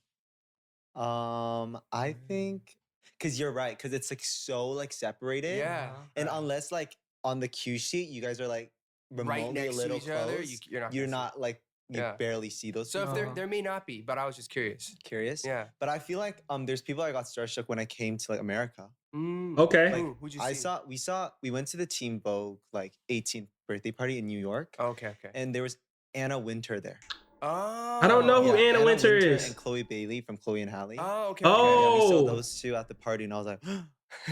I think because you're right, because it's like so like separated. Yeah. And unless like on the cue sheet, you guys are like remotely Right next a little to each other, close, you're not. you're gonna see not like you Yeah. barely see those. So if people. there may not be, but I was just curious. Curious. Yeah. But I feel like there's people I got starstruck when I came to like America. Okay. Like, Ooh, who'd you I see? we went to the Team Vogue like 18th birthday party in New York, Okay. and there was Anna Winter there. Oh. I don't know who Yeah, Anna Winter is. and Chloe Bailey from Chloe and Halle. Oh, okay. Yeah, we saw Oh. those two at the party, and I was like,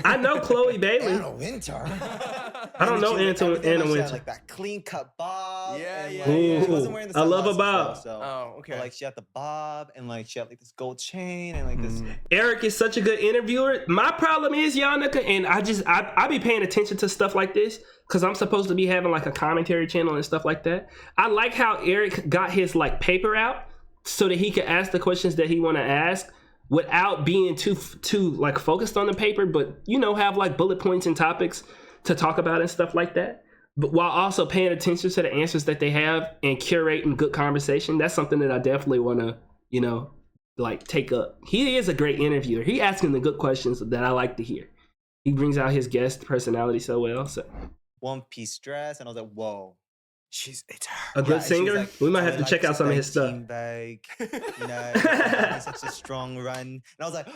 I know Chloe Bailey. Anna Winter. I don't know Anna She had, Winter. like that clean cut bob. Yeah, and, yeah, like, yeah. She wasn't wearing the I love a sunglasses, bob. though, so. Oh, okay. But, like she had the bob and like she had like this gold chain and like this. Eric is such a good interviewer. My problem is, y'all, nigga, and I be paying attention to stuff like this because I'm supposed to be having like a commentary channel and stuff like that. I like how Eric got his like paper out so that he could ask the questions that he want to ask without being too like focused on the paper, but have like bullet points and topics to talk about and stuff like that. But while also paying attention to the answers that they have and curating good conversation. That's something that I definitely want to, like take up. He is a great interviewer. He asking the good questions that I like to hear. He brings out his guest personality so well. So One piece dress, and I was like, whoa. it's her. a good Yeah, and she was singer. like, We might "I have to like check out some of his stuff. team bag, having such a strong run. And I was like,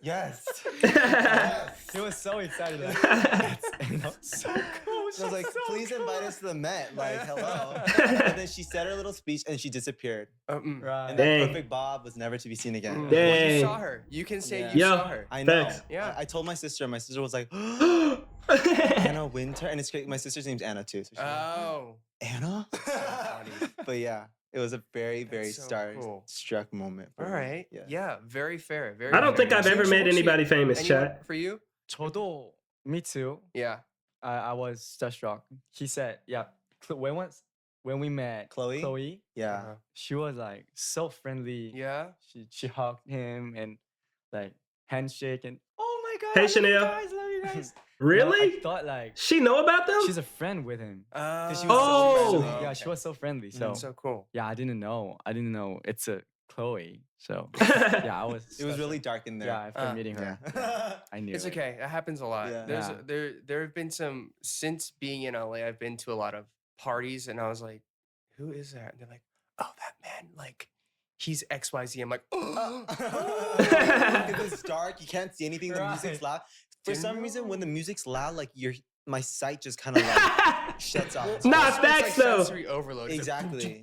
yes. Yes. He was so excited. Like, So cool. I was like, please invite us to the Met. Like, hello. And then she said her little speech and she disappeared. Right. And that Dang. perfect bob was never to be seen again. Well, Dang. you saw her. You can say Yeah. you Yo. saw her. I know. Thanks. Yeah. I told my sister, and my sister was like, Anna Winter. And it's great. My sister's name's Anna too. So she's like, Oh. Anna? But yeah, it was a very, very That's so cool. starstruck moment. For All me. right. Yeah. Very fair. Very. I don't think fair. I've ever met anybody famous, Anyone chat. for you? 저도, me too. Yeah. I was starstruck. He said, yeah. When we met Chloe? Yeah. Uh-huh. she was like so friendly. Yeah. She hugged him and like handshake and oh my god. Hey, I love you Chanel. guys, love you guys. Really? I thought like She know about them? she's a friend with him. She was Oh. so friendly. Yeah, she was so friendly. So That's so cool. yeah, I didn't know it's a Chloe. So yeah, I was. It was really dark in there. Yeah, after meeting her, Yeah. I knew. It's it. okay. It happens a lot. Yeah. There have been some since being in LA. I've been to a lot of parties, and I was like, "Who is that?" And they're like, "Oh, that man. Like, he's XYZ." I'm like, "Oh." Because it's dark, you can't see anything. The music's Right. loud. For Didn't some reason, when know. the music's loud, like my sight just kind of like shuts off. Nah, Also, facts, it's though. like sensory overload. It's like, Exactly.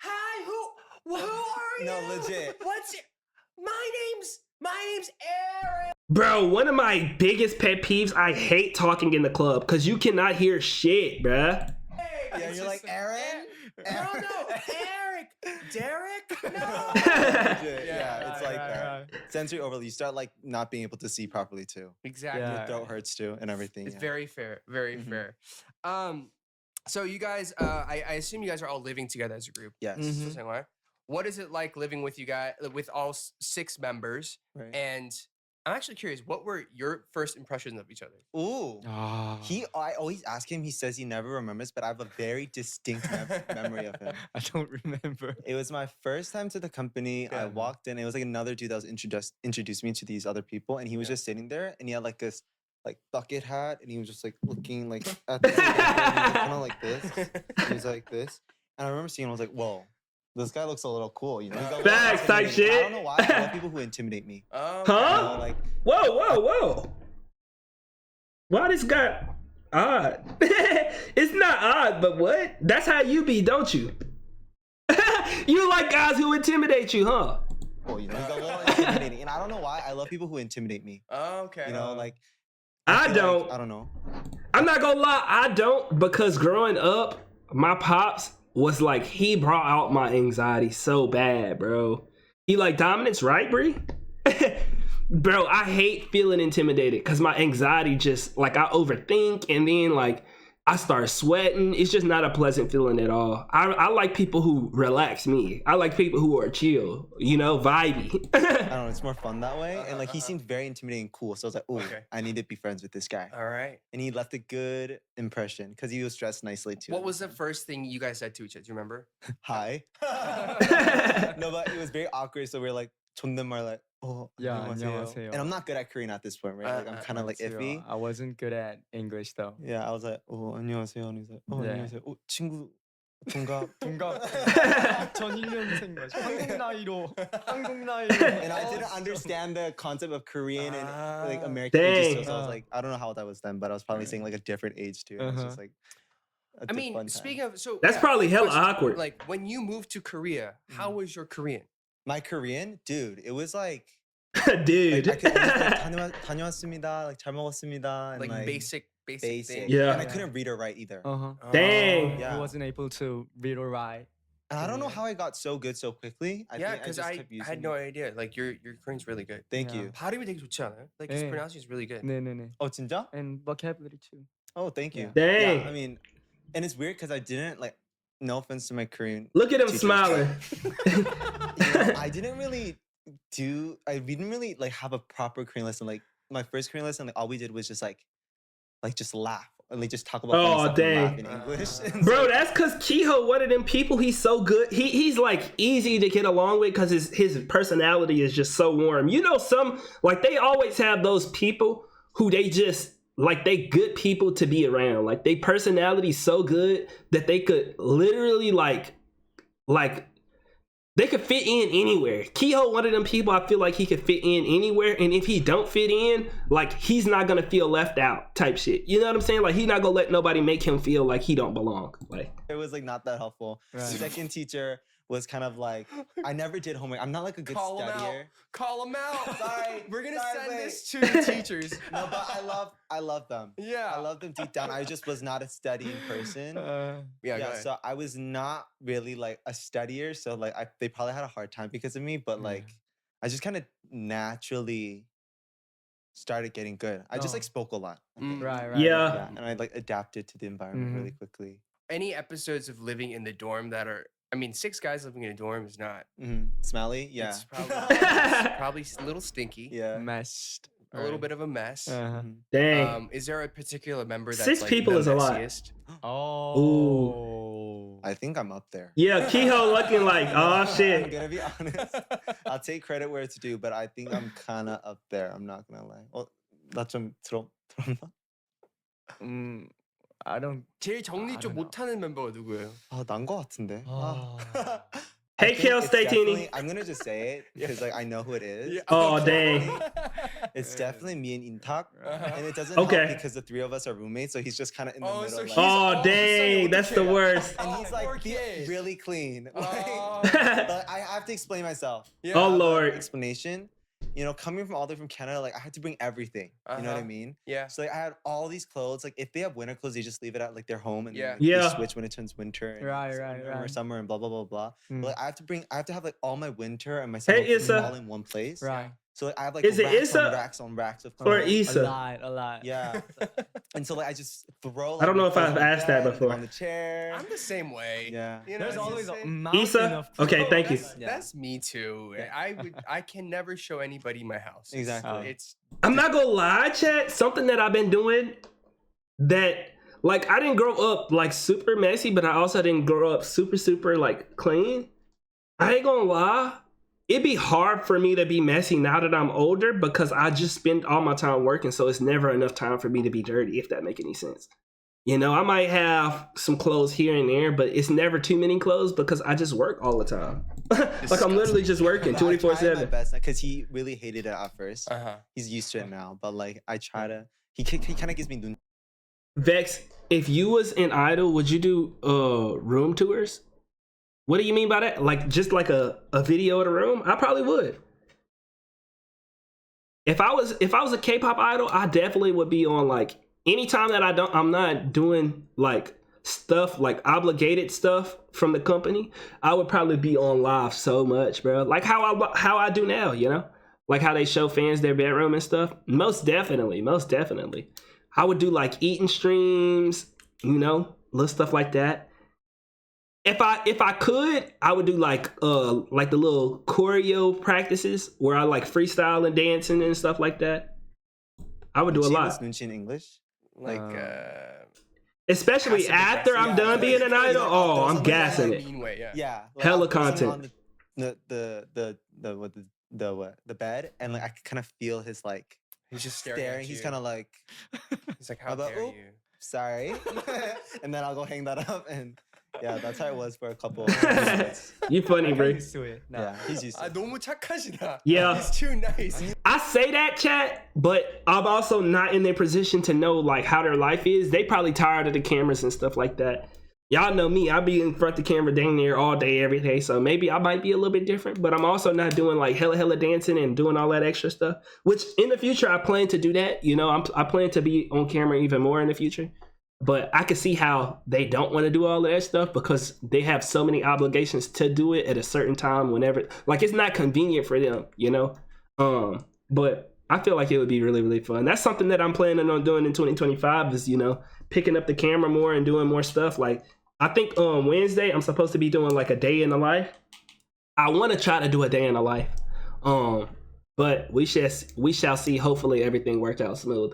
Hi, who are you? No, legit. What's it? My name's Eric. Bro, one of my biggest pet peeves, I hate talking in the club because you cannot hear shit, bruh. Yeah, It's you're like, just Aaron? No, Eric. Derek? No. Legit, yeah, Yeah, it's right, like right, that. right. Sensory overload. You start like not being able to see properly too. Exactly. Yeah. Your throat hurts too, and everything. It's yeah. very fair. Very Mhm. fair. So you guys, I assume you guys are all living together as a group. Yes. Mhm. So somewhere. What is it like living with you guys, with all 6 members? Right. And I'm actually curious, what were your first impressions of each other? Ooh. Ah. I always ask him. He says he never remembers, but I have a very distinct memory of him. I don't remember. It was my first time to the company. I Yeah. walked in. It was like another dude that was introduced me to these other people, and he was Yeah. just sitting there, and he had like this like bucket hat, and he was just like looking like at the kind of like this. He was like this, and I remember seeing him. I was like, whoa. This guy looks a little cool, you know. He's a little Facts type intimidating. I shit. don't know why. I love people who intimidate me. Oh, You Huh? know, like Whoa. Why this guy odd? It's not odd, but what? That's how you be, don't you? You like guys who intimidate you, huh? oh, you know, he's a little intimidating, and I don't know why. I love people who intimidate me. Okay. You know, like I feel don't. Like, I don't know. I'm not gonna lie, I don't, because growing up, my pops was like, he brought out my anxiety so bad, bro. He like, dominance, right, Bree? Bro, I hate feeling intimidated because my anxiety just like I overthink and then like I start sweating. It's just not a pleasant feeling at all. I like people who relax me. I like people who are chill, you know, vibey. I don't know, it's more fun that way. And like he seemed very intimidating and cool. So I was like, oh, Okay. I need to be friends with this guy. All right. And he left a good impression because he was dressed nicely too. What was the first thing you guys said to each other? Do you remember? Hi. No, but it was very awkward. So we were like, 존댓말 like, oh, Yeah, 안녕하세요. 안녕하세요. And I'm not good at Korean at this point, right? Like I'm kind of like iffy. I wasn't good at English though. Yeah, I was like, oh, 안녕하세요. And he's like, oh, Yeah. 안녕하세요. Oh, 친구, 동갑. 동갑. 2001년생 맞아. 한국 나이로. 한국 나이로. And I didn't understand the concept of Korean and like American Dang. ages. So I was like, I don't know how old I was then, but I was probably saying like a different age too. And it's just like, I mean, speaking of, so That's probably hella question, awkward. Like when you moved to Korea, how was your Korean? my Korean, dude, it was like, Dude. I could only like, 다녀왔습니다, like 잘 먹었습니다, and Like basic basic. thing. Yeah. And I couldn't read or write either. Uh-huh. Dang. Yeah. He wasn't able to read or write. And I don't know how I got so good so quickly. I Yeah, think because just I kept using had no idea. Like your Korean's really good. Thank Yeah. you. 발음이 되게 좋지 않아요? Like his Yeah. pronunciation is really good. 네네네. Oh, 진짜? And vocabulary too. Oh, thank you. Dang. Yeah, I mean, and it's weird because I didn't like. No offense to my Korean. Look at him teachers, smiling. you know, I didn't really we didn't really like have a proper Korean lesson. Like my first Korean lesson, like all we did was just just laugh and like just talk about funny Oh, stuff and dang. laugh in English. And Bro, so- that's because Kehoe, one of them people, he's so good. He's like easy to get along with because his personality is just so warm. You know, some like they always have those people who they just like they good people to be around. Like they personality so good that they could literally like they could fit in anywhere. Kehoe, one of them people, I feel like he could fit in anywhere. And if he don't fit in, like he's not gonna feel left out type shit. You know what I'm saying? Like he's not gonna let nobody make him feel like he don't belong. Like it was like not that helpful. Right. Second teacher was kind of like I never did homework. I'm not like a good Call him out. studier. Call him out. Sorry, We're gonna sorry, send wait. this to the teachers. No, but I love them. Yeah. I love them deep down. I just was not a studying person. Yeah, go Yeah, ahead. so I was not really like a studier. So like they probably had a hard time because of me, but like I just kind of naturally started getting good. I just Oh. like spoke a lot. I think. Right, right. Yeah. Yeah, and I like adapted to the environment really quickly. Any episodes of living in the dorm that are, I mean, 6 guys living in a dorm is not. Smelly, yeah. It's probably a little stinky. Yeah. Messed. A little bit of a mess. Uh-huh. dang. Is there a particular member that's 6 like, people the is a lot. messiest? Oh. I think I'm up there. Yeah, Kehoe looking like, oh I'm shit. gonna be honest. I'll take credit where it's due, but I think I'm kind of up there. I'm not gonna lie. 나좀 들었나? I don't. 제일 정리 I 좀 don't know. 못하는 멤버가 누구예요? 난거 같은데. Hey, I think Kale, it's stay teeny. definitely- I'm gonna just say it because like I know who it is. Oh, dang. It's definitely me and Intak, Uh-huh. and it doesn't Okay. help because the 3 of us are roommates, so he's just kind of in the Oh, middle. so like- he's- Oh, Oh, dang. so That's the okay. worst. and Oh, he's like okay. really clean. Oh. But I have to explain myself. Yeah. Oh, I have an Lord. Explanation. You know, coming from all the way from Canada, like I had to bring everything. You know what I Uh-huh. mean? Yeah. So like I had all these clothes. Like if they have winter clothes, they just leave it at like their home and Yeah. then, like, Yeah. they switch when it turns winter. And Right, it's right, summer Or right. summer and blah blah blah blah. Mm. But like, I have to have like all my winter and my Hey, summer clothes Issa. all in one place. Right. So like, I have like Is it racks Issa on racks on racks of Or clothes. A Issa? lot. Yeah. And so like I just throw. I don't like, know my if I've clothes on the asked that bed, before. on the chair. I'm the same way. Yeah. You know, There's it's always the a same- mountain Issa? of Okay, thank you. That's me too. I can never show anybody my house. Exactly. It's I'm not gonna lie, chat. Something that I've been doing that, like, I didn't grow up like super messy, but I also didn't grow up super like clean. I ain't gonna lie. It'd be hard for me to be messy now that I'm older because I just spend all my time working, so it's never enough time for me to be dirty, if that make any sense. You know, I might have some clothes here and there, but it's never too many clothes because I just work all the time. Like I'm literally just working But I try my 24/7. best because he really hated it at first. uh-huh. He's used to it now, but like I try to. He kind of gives me 눈. Vex, if you was an idol, would you do room tours? What do you mean by that? Like just like a video of the room? I probably would. If I was a K-pop idol, I definitely would be on like anytime that I'm not doing like stuff like obligated stuff from the company, I would probably be on live so much, bro. Like how I do now, you know? like how they show fans their bedroom and stuff. Most definitely. I would do like eating streams, you know, little stuff like that. If I could, I would do like the little choreo practices where I like freestyle and dancing and stuff like that. I would do a lot. Nunchi in English? Like, Especially passive after aggressive. I'm done being an idol. Oh, I'm gassing it. mean way, yeah. Yeah. Hella I'll be sitting content. on the bed, and like I could kind of feel his like He's just staring. staring. At He's you. kind of like, He's like, how about, dare "Oop." you? sorry, and then I'll go hang that up, and yeah, that's how it was for a couple of minutes. You funny, I'm bro. used to it. No. Yeah, he's used to 아, it. 너무 착하시다. Yeah. He's too nice. I say that, chat, but I'm also not in their position to know like how their life is. They probably tired of the cameras and stuff like that. Y'all know me. I be in front of the camera dang near all day, every day. So maybe I might be a little bit different, but I'm also not doing like hella dancing and doing all that extra stuff, which in the future, I plan to do that. You know, I plan to be on camera even more in the future, but I can see how they don't want to do all of that stuff because they have so many obligations to do it at a certain time whenever, like it's not convenient for them, you know? But I feel like it would be really fun. That's something that I'm planning on doing in 2025 is, you know, picking up the camera more and doing more stuff. Like I think Wednesday I'm supposed to be doing like a day in the life. I want to try to do a day in the life. But we shall see. Hopefully everything worked out smooth.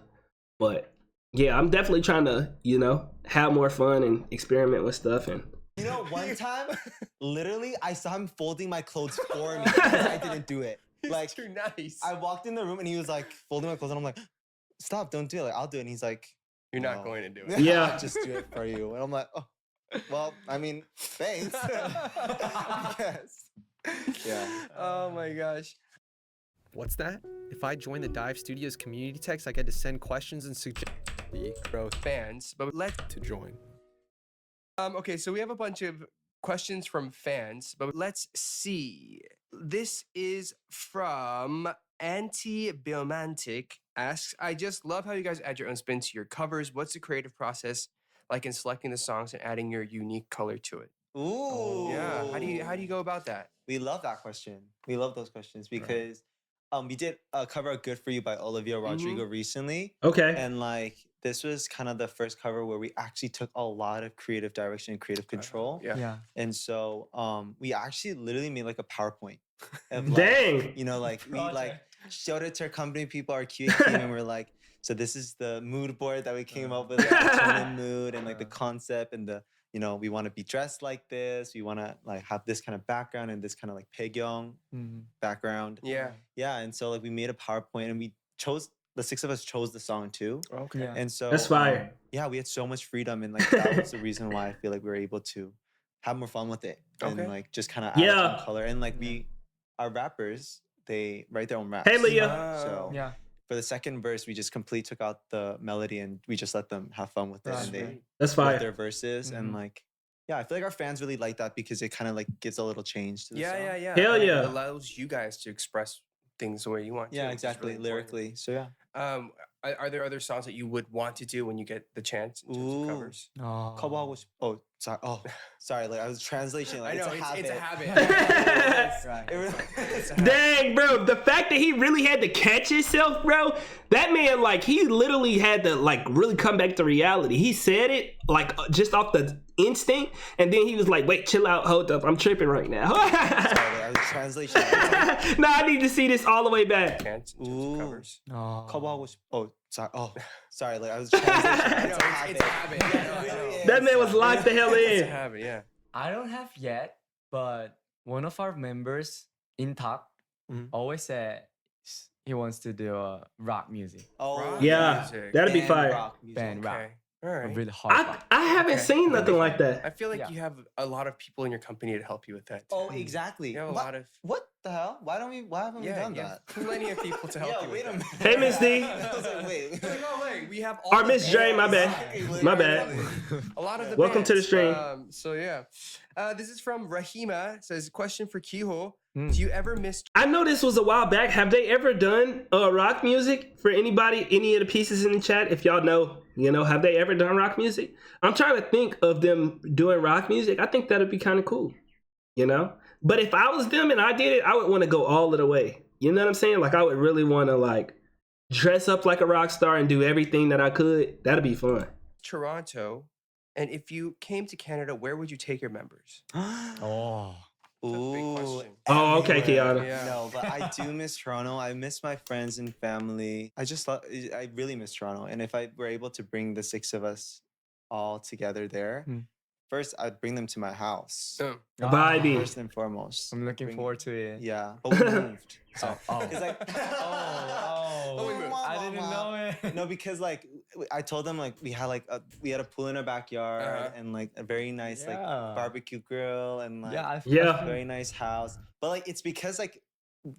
But yeah, I'm definitely trying to, you know, have more fun and experiment with stuff. And You know, one time, literally, I saw him folding my clothes for me because I didn't do it. He's Like, too nice. I walked in the room and he was like folding my clothes, and I'm like, "Stop! Don't do it! Like, I'll do it." And he's like, You're not "No." going to do it. Yeah. I'll just do it for you. And I'm like, "Oh, well, I mean, thanks." Yes. Yeah. Oh my gosh. What's that? If I join the Dive Studios community text, I get to send questions and suggest Growth fans, but let's to join. okay, so we have a bunch of questions from fans, but let's see. This is from Anti-Biomantic asks, I just love how you guys add your own spin to your covers. What's the creative process like in selecting the songs and adding your unique color to it? Ooh. Yeah. How do you go about that? We love that question. We love those questions because we did cover a Good For You by Olivia Rodrigo recently. okay. And like this was kind of the first cover where we actually took a lot of creative direction and creative control. Yeah. Yeah. And so we actually literally made like a PowerPoint. Of, like, Dang. you know, like we like Project. showed it to our company people, our QA team, and we're like, so this is the mood board that we came up with, like, the tone and mood and like the concept and the, you know, we want to be dressed like this. We want to like have this kind of background and this kind of like Paegyeong background. Yeah. Yeah. And so like we made a PowerPoint and we chose, the six of us chose the song too. Okay. Yeah. And so That's fire. yeah, we had so much freedom and like that was the reason why I feel like we were able to have more fun with it and Okay. like just kind of add Yeah. some color. And like our rappers, they write their own raps. Hey, Leah. So Yeah. for the second verse, we just took out the melody and we just let them have fun with it. Right. And they That's wrote fire. their verses and like, yeah, I feel like our fans really like that because it kind of like gives a little change to the song. Yeah. Hell and yeah. It allows you guys to express things the way you want to. Yeah, which is exactly. really important. Lyrically. So yeah. Are there other songs that you would want to do when you get the chance in terms of Ooh. covers? Oh. 커버하고 싶- Oh, sorry. Oh, sorry. Like I was translating. Like, I know, it's a habit. it's a habit. Right. It really- It's a habit. Dang, bro, the fact that he really had to catch himself, bro, that man, like, he literally had to, like, really come back to reality. He said it, like, just off the instinct, and then he was like, wait, chill out, hold up, I'm tripping right now. Sorry, like, I was translating. No, I need to see this all the way back. Chance in terms Ooh. of covers. Oh. 커버하고 싶- Oh, sorry. Oh, sorry. Like I was translating. I know, It's a habit. it's a habit. I know, I know. That man was locked the hell It's a in. habit, yeah. I don't have yet, but one of our members in top always said he wants to do rock music, Oh, Rock Yeah, music. that'd be and fire. rock music. band rock, Okay. All right. really hard rock. I haven't Okay. seen nothing like that. I feel like Yeah. you have a lot of people in your company to help you with that. Oh, too. exactly. You have a What- lot of What the hell? Why haven't we done you that? have plenty of people to help Yo, you wait with a that. minute. Hey, Miss D. I was like, wait. No way. We have all Or the Miss Dre, my bands. bad. My bad. A lot of the Welcome to the bands. stream. So yeah, this is from Rahima. It says, question for Kiho. Mm. Do you ever miss? I know this was a while back. Have they ever done rock music for anybody? Any of the pieces in the chat? If y'all know, you know, have they ever done rock music? I'm trying to think of them doing rock music. I think that'd be kind of cool, you know. But if I was them and I did it, I would want to go all of the way. You know what I'm saying? Like I would really want to like dress up like a rock star and do everything that I could. That'd be fun. Toronto, and if you came to Canada, where would you take your members? Oh. That's a big Ooh. question. Oh, okay, everywhere. Kiana. Yeah. No, but I do miss Toronto. I miss my friends and family. I really miss Toronto. And if I were able to bring the 6 of us all together there, first I'd bring them to my house. Vibey. First and foremost. I'm looking Bring- forward to it. Yeah, but we moved. So Oh. it's like, we moved. I didn't know it. No, because like I told them like we had a pool in our backyard Uh-huh. and like a very nice like Yeah. barbecue grill and like Yeah. very nice house. But like it's because like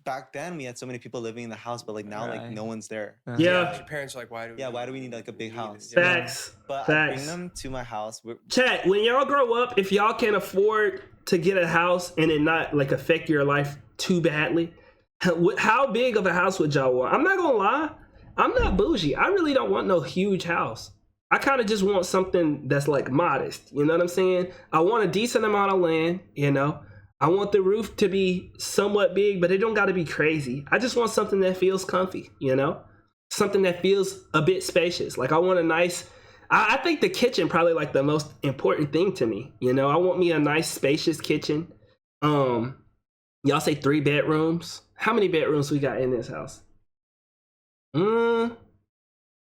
back then we had so many people living in the house, but like now like Right. no one's there. Yeah. Your parents are like, why do we? Why do we need like a big house? Facts. But I bring Facts. them to my house. Chat, when y'all grow up, if y'all can afford to get a house and it not like affect your life too badly, how big of a house would y'all want? I'm not gonna lie, I'm not bougie. I really don't want no huge house. I kind of just want something that's like modest. You know what I'm saying? I want a decent amount of land, you know? I want the roof to be somewhat big, but it don't gotta be crazy. I just want something that feels comfy, you know? Something that feels a bit spacious. Like I want a nice, I think the kitchen probably like the most important thing to me. You know, I want me a nice spacious kitchen. Y'all say 3 bedrooms. How many bedrooms we got in this house?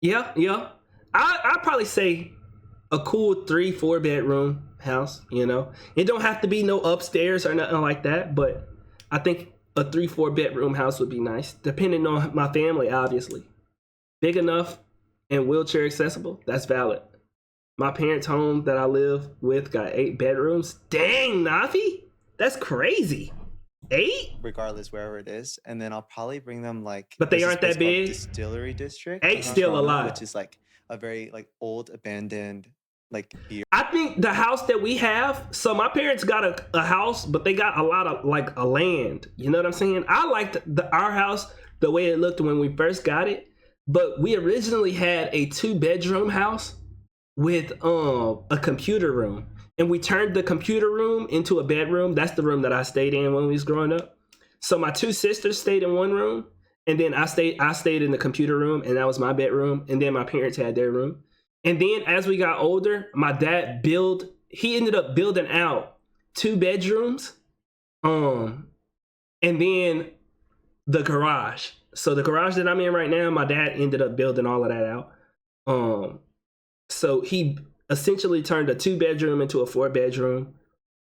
Yeah. I'd probably say a cool 3-4 bedroom house, you know. It don't have to be no upstairs or nothing like that, but I think a 3-4 bedroom house would be nice, depending on my family, obviously. Big enough and wheelchair accessible, that's valid. My parents' home that I live with got 8 bedrooms. Dang, Nafi, that's crazy. 8? Regardless wherever it is, and then I'll probably bring them like. But they there's aren't this that place called big? Distillery District. 8's in still a Toronto, lot. Which is like a very like old abandoned like beer. I think the house that we have, so my parents got a house, but they got a lot of like a land. You know what I'm saying? I liked our house the way it looked when we first got it, but we originally had a 2-bedroom house with a computer room, and we turned the computer room into a bedroom. That's the room that I stayed in when we was growing up. So my 2 sisters stayed in one room, and then I stayed in the computer room, and that was my bedroom, and then my parents had their room. And then as we got older, my dad he ended up building out 2 bedrooms, and then the garage. So the garage that I'm in right now, my dad ended up building all of that out. So he essentially turned a 2-bedroom into a 4-bedroom,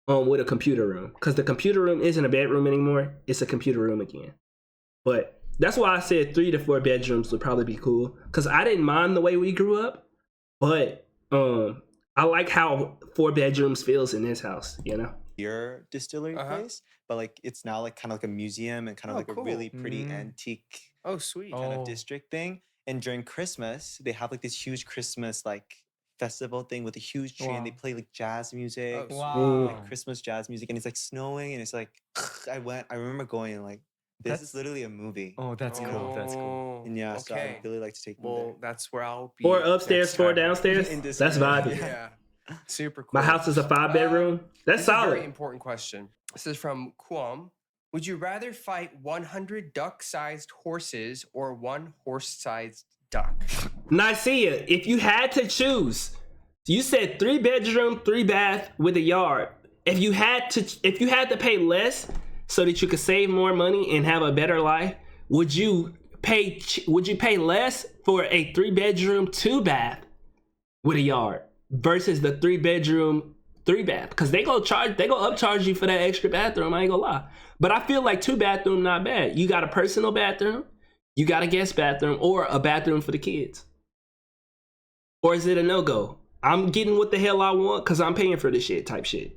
with a computer room. Because the computer room isn't a bedroom anymore; it's a computer room again. But that's why I said 3 to 4 bedrooms would probably be cool. Because I didn't mind the way we grew up. But I like how 4 bedrooms feels in this house, you know? Beer distillery place, but like it's now like kind of like a museum and kind of like cool. a really pretty antique Oh, sweet. kind of district thing. And during Christmas, they have like this huge Christmas like festival thing with a huge tree, and they play like jazz music, like Christmas jazz music, and it's like snowing, and it's like I remember going and like this is literally a movie. Oh, that's cool. That's cool. And yeah, so I'd really like to take them Well, that's where I'll be. 4 upstairs, next 4 time. downstairs. In this That's room. vibey. Yeah. Super cool. My house is a 5-bedroom. That's This is a very solid. important question. This is from Quam. Would you rather fight 100 duck-sized horses or 1 horse-sized duck? Nicaea, if you had to choose, you said 3-bedroom, 3-bath with a yard. If you had to pay less so that you could save more money and have a better life, would you pay less for a 3-bedroom, 2-bath with a yard versus the 3-bedroom, 3-bath? Because they go upcharge you for that extra bathroom. I ain't gonna lie. But I feel like 2-bathroom not bad. You got a personal bathroom, you got a guest bathroom, or a bathroom for the kids. Or is it a no-go? I'm getting what the hell I want because I'm paying for this shit type shit.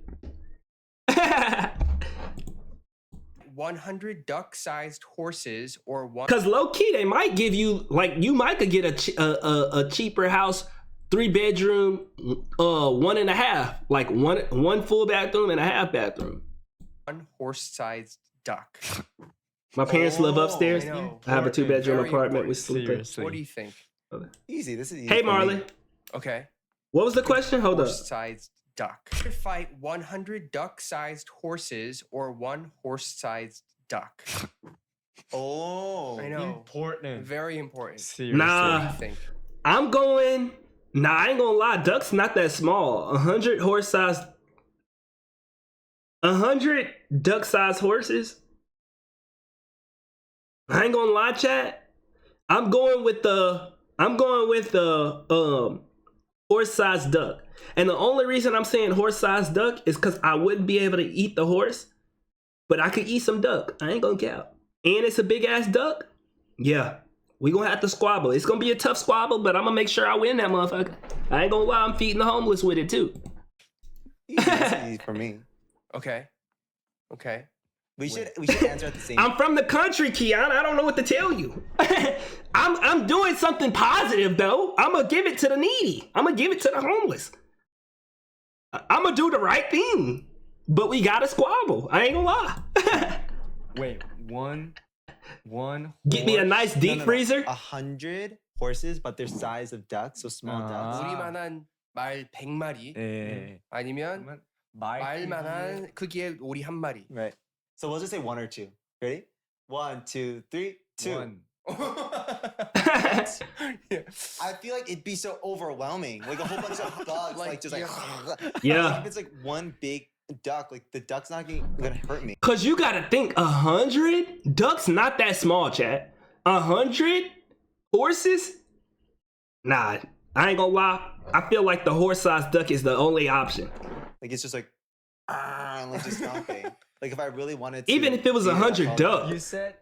100 duck-sized horses or 1... Because low-key, they might give you, like, you might could get a cheaper house, 3-bedroom, 1.5, like one full bathroom and a half bathroom. 1 horse-sized duck. My parents live upstairs. I know. I have a 2-bedroom Very apartment with important. sleeping. Seriously. What do you think? Easy. This is easy. Hey, for me. Marley. Okay. What was the question? Hold up. Horse-sized duck. To fight 100 duck-sized horses or 1 horse-sized duck. Oh. I know. Important. Very important. Seriously. Nah. What do you think? I'm going. Nah, I ain't gonna lie. Duck's not that small. 100 horse-sized. 100 duck-sized horses. I ain't gonna lie, chat. I'm going with the horse-sized duck. And the only reason I'm saying horse-sized duck is because I wouldn't be able to eat the horse, but I could eat some duck. I ain't gonna count. And it's a big-ass duck. Yeah, we gonna have to squabble. It's gonna be a tough squabble, but I'm gonna make sure I win that motherfucker. I ain't gonna lie, I'm feeding the homeless with it too. Easy for me. Okay. Okay. We should answer at the same I'm from the country, Kiana. I don't know what to tell you. I'm doing something positive though. I'm gonna give it to the needy. I'm gonna give it to the homeless. I'm gonna do the right thing. But we gotta squabble. I ain't gonna lie. Wait, one. Get me a nice deep freezer. 100 horses, but their size of ducks, so small ducks. 우리만한 말 100마리 예. 아니면 말만한 크기의 오리 한 마리. Right. So we'll just say 1 or 2. Ready? 1, 2, 3, 2. One. Yeah. I feel like it'd be so overwhelming. Like a whole bunch of bugs, like just like. Yeah. Like if it's like one big duck, like the duck's not gonna hurt me. Cause you gotta think 100 ducks not that small, chat. 100 horses? Nah, I ain't gonna lie. I feel like the horse-sized duck is the only option. Like it's just like, and like just stomping. Like if I really wanted to. Even if it was beat 100 up, ducks. You said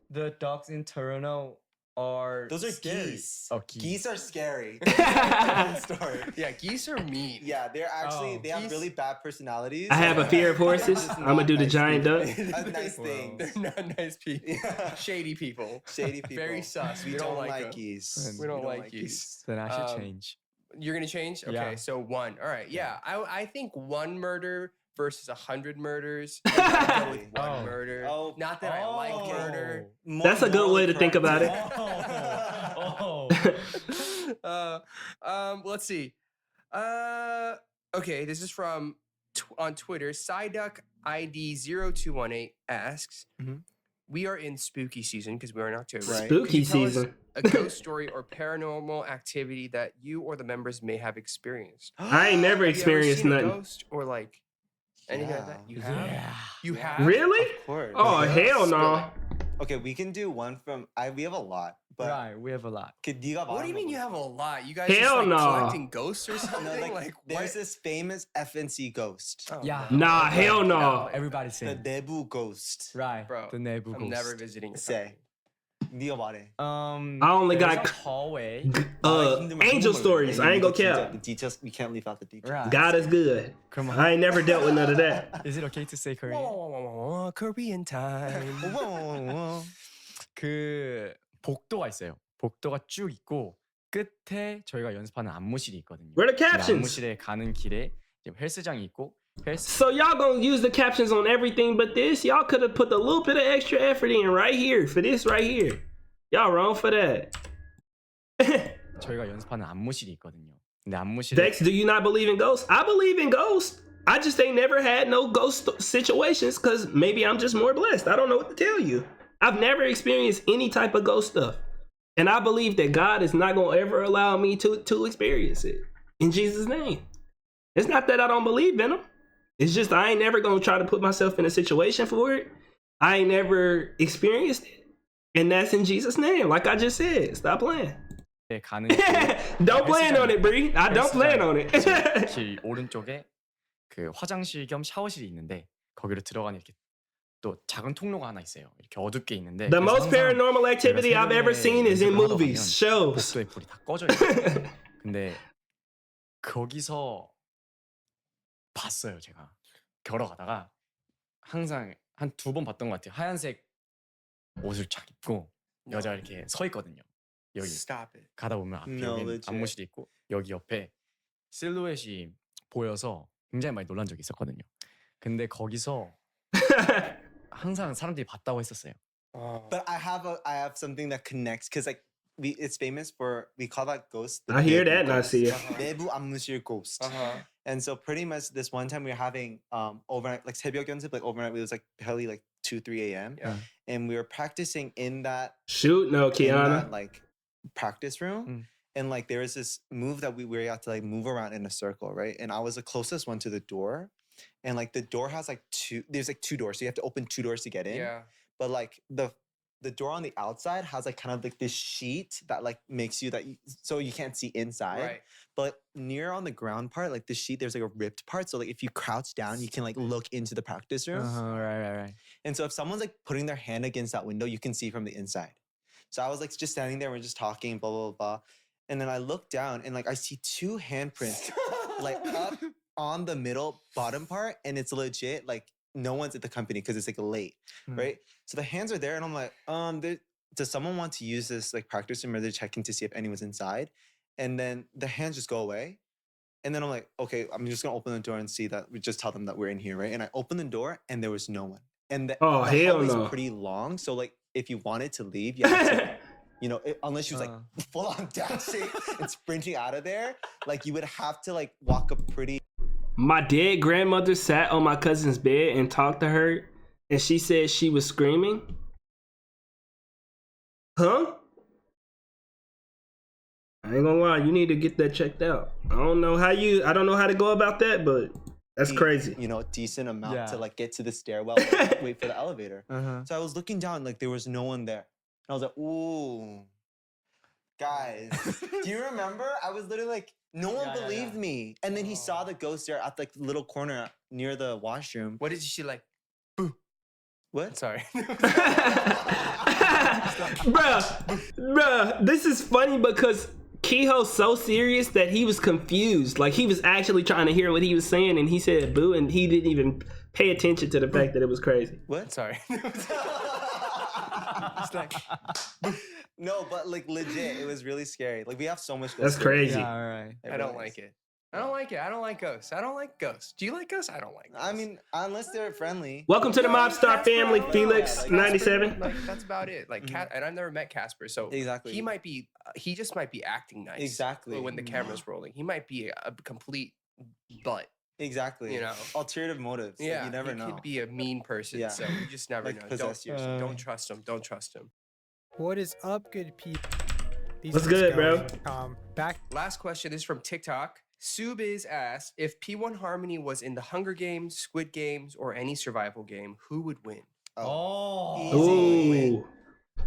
the dogs in Toronto are Those are scary. geese. Oh, geese. Geese are scary. Different story. Yeah, geese are mean. Yeah, they're actually Oh. they have Geese- really bad personalities. I have a fear of horses. Just I'm gonna not do the nice giant people. duck. A nice thing. They're not nice people. Yeah. Shady people. Shady people. Very sus. We We don't don't like like them. geese. We don't like geese. Then I should Um, change. You're gonna change? Okay, Yeah. so 1. All right, yeah. I think 1 murder versus 100 murders. I'd go with 1 Oh. murder. Oh. Not that I like murder. More That's a good way to think about it. Let's see. Okay, this is from on Twitter. Psyduck ID 0218 asks, Mhm. "We are in spooky season because we're in October. Right. Could Spooky you tell us season. a ghost story or paranormal activity that you or the members may have experienced. I ain't never Have you ever experienced seen a nothing. ghost or like anything like that? You have? Yeah. You Yeah. have? Really? Of course. Oh Yeah. hell Spill no! Okay, we can do one from. We have a lot, but Right, we have a lot. What do you mean you have a lot? You guys Hell just like no. collecting ghosts or something? No, like there's what? this famous FNC ghost, Oh, Yeah. no. Nah, hell no. Everybody's the saying. Debu ghost. Right. Bro, The Nebu I'm never ghost. visiting your Say. 네가 말해. I only there's got a hallway. angel stories. I ain't gonna count. The details, we can't leave out the details. Right. God is good. Come on. I ain't never dealt with none of that. Is it okay to say Korean? Korean time. 그 복도가 있어요. 복도가 쭉 있고 끝에 저희가 연습하는 안무실이 있거든요. Where the 근데 captions? 안무실에 가는 길에 이제 헬스장이 있고 헬스 So y'all gonna use the captions on everything but this? Y'all could have put a little bit of extra effort in right here for this right here. Y'all wrong for that. 저희가 연습하는 안무실이 있거든요. 근데 안무실에 Vex, do you not believe in ghosts? I believe in ghosts. I just ain't never had no ghost situations because maybe I'm just more blessed. I don't know what to tell you. I've never experienced any type of ghost stuff. And I believe that God is not going to ever allow me to experience it. In Jesus' name. It's not that I don't believe in them. It's just I ain't never going to try to put myself in a situation for it. I ain't never experienced it. And that's in Jesus' name. Like I just said. Stop playing. 가는 길에 Don't plan on it, Bree. I don't plan on it. 길 오른쪽에 그 화장실 겸 샤워실이 있는데 거기로 들어가는 이렇게 또 작은 통로가 하나 있어요. 이렇게 어둡게 있는데 The 그래서 most 항상 paranormal activity I've ever seen is in 연습을 하다 movies, 보면 shows. 복도에 불이 다 꺼져 있어요. 근데 거기서 봤어요, 제가. 걸어가다가 항상 한 2번 봤던 것 같아요. 하얀색 옷을 쫙 입고 여자가 이렇게 서 있거든요. 여기 Stop it. 가다 보면 앞에 No, 여기 legit. 안무실이 있고 여기 옆에 실루엣이 보여서 굉장히 많이 놀란 적이 있었거든요. 근데 거기서 항상 사람들이 봤다고 했었어요. But I have something that connects because like it's famous for we call that ghost. the I hear Debu that and I ghost. see it. Debu 안무실 ghost. Uh-huh. And so pretty much this one time we were having overnight, like 새벽 연습, like overnight, it was like probably like 2, 3 a.m. Yeah. And we were practicing in that Shoot, no, in Kiana. that like practice room. And like there was this move that we had to like move around in a circle, right? And I was the closest one to the door. And like the door has like there's like 2 doors. So you have to open 2 doors to get in. Yeah. But like the door on the outside has like kind of like this sheet that like makes you so you can't see inside. Right. But near on the ground part, like the sheet, there's like a ripped part. So like if you crouch down, you can like look into the practice room. Right. And so if someone's like putting their hand against that window, you can see from the inside. So I was like just standing there, we're just talking, blah, blah, blah. And then I look down and like I see 2 handprints like up on the middle bottom part. And it's legit like no one's at the company because it's like late, right? So the hands are there and I'm like, does someone want to use this like practice room or they're checking to see if anyone's inside? And then the hands just go away. And then I'm like, okay, I'm just gonna open the door and see that we just tell them that we're in here, right? And I open the door and there was no one. And the hell hallway is no. pretty long. So like if you wanted to leave, you had to, you know, unless she was like full on dashing and sprinting out of there, like you would have to like walk a pretty. My dead grandmother sat on my cousin's bed and talked to her, and she said she was screaming. Huh? I ain't gonna lie, you need to get that checked out. I don't know how to go about that, but that's crazy. You know, decent amount Yeah. to like get to the stairwell, wait for the elevator. So I was looking down, like there was no one there. And I was like, ooh, guys, do you remember? I was literally like, no one believed me. And then he saw the ghost there at like the little corner near the washroom. What did she like? What? Sorry. Bruh, this is funny because Kehoe's so serious that he was confused. Like he was actually trying to hear what he was saying and he said boo and he didn't even pay attention to the fact that it was crazy. What? Sorry. It's like, No, but like legit, it was really scary. Like we have so much. That's ghost crazy. stories. Yeah, all right. I don't like it. I don't like it. I don't like ghosts. I don't like ghosts. Do you like ghosts? I don't like ghosts. I mean, unless they're friendly. Welcome to the Mob Star family, Felix, like 97. Like that's about it. Like and I've never met Casper, so Exactly. he just might be acting nice. Exactly. When the camera's rolling, he might be a complete butt. Exactly. You know. Alternative motives. Like, Yeah, you never he know. could be a mean person. Yeah. So you just never Like know. possess yourself. Don't trust him. Don't trust him. What is up, good people? These What's are good, bro? Back. Last question is from TikTok. Subiz asked, if P1Harmony was in the Hunger Games, Squid Games, or any survival game, who would win? Easy. Ooh.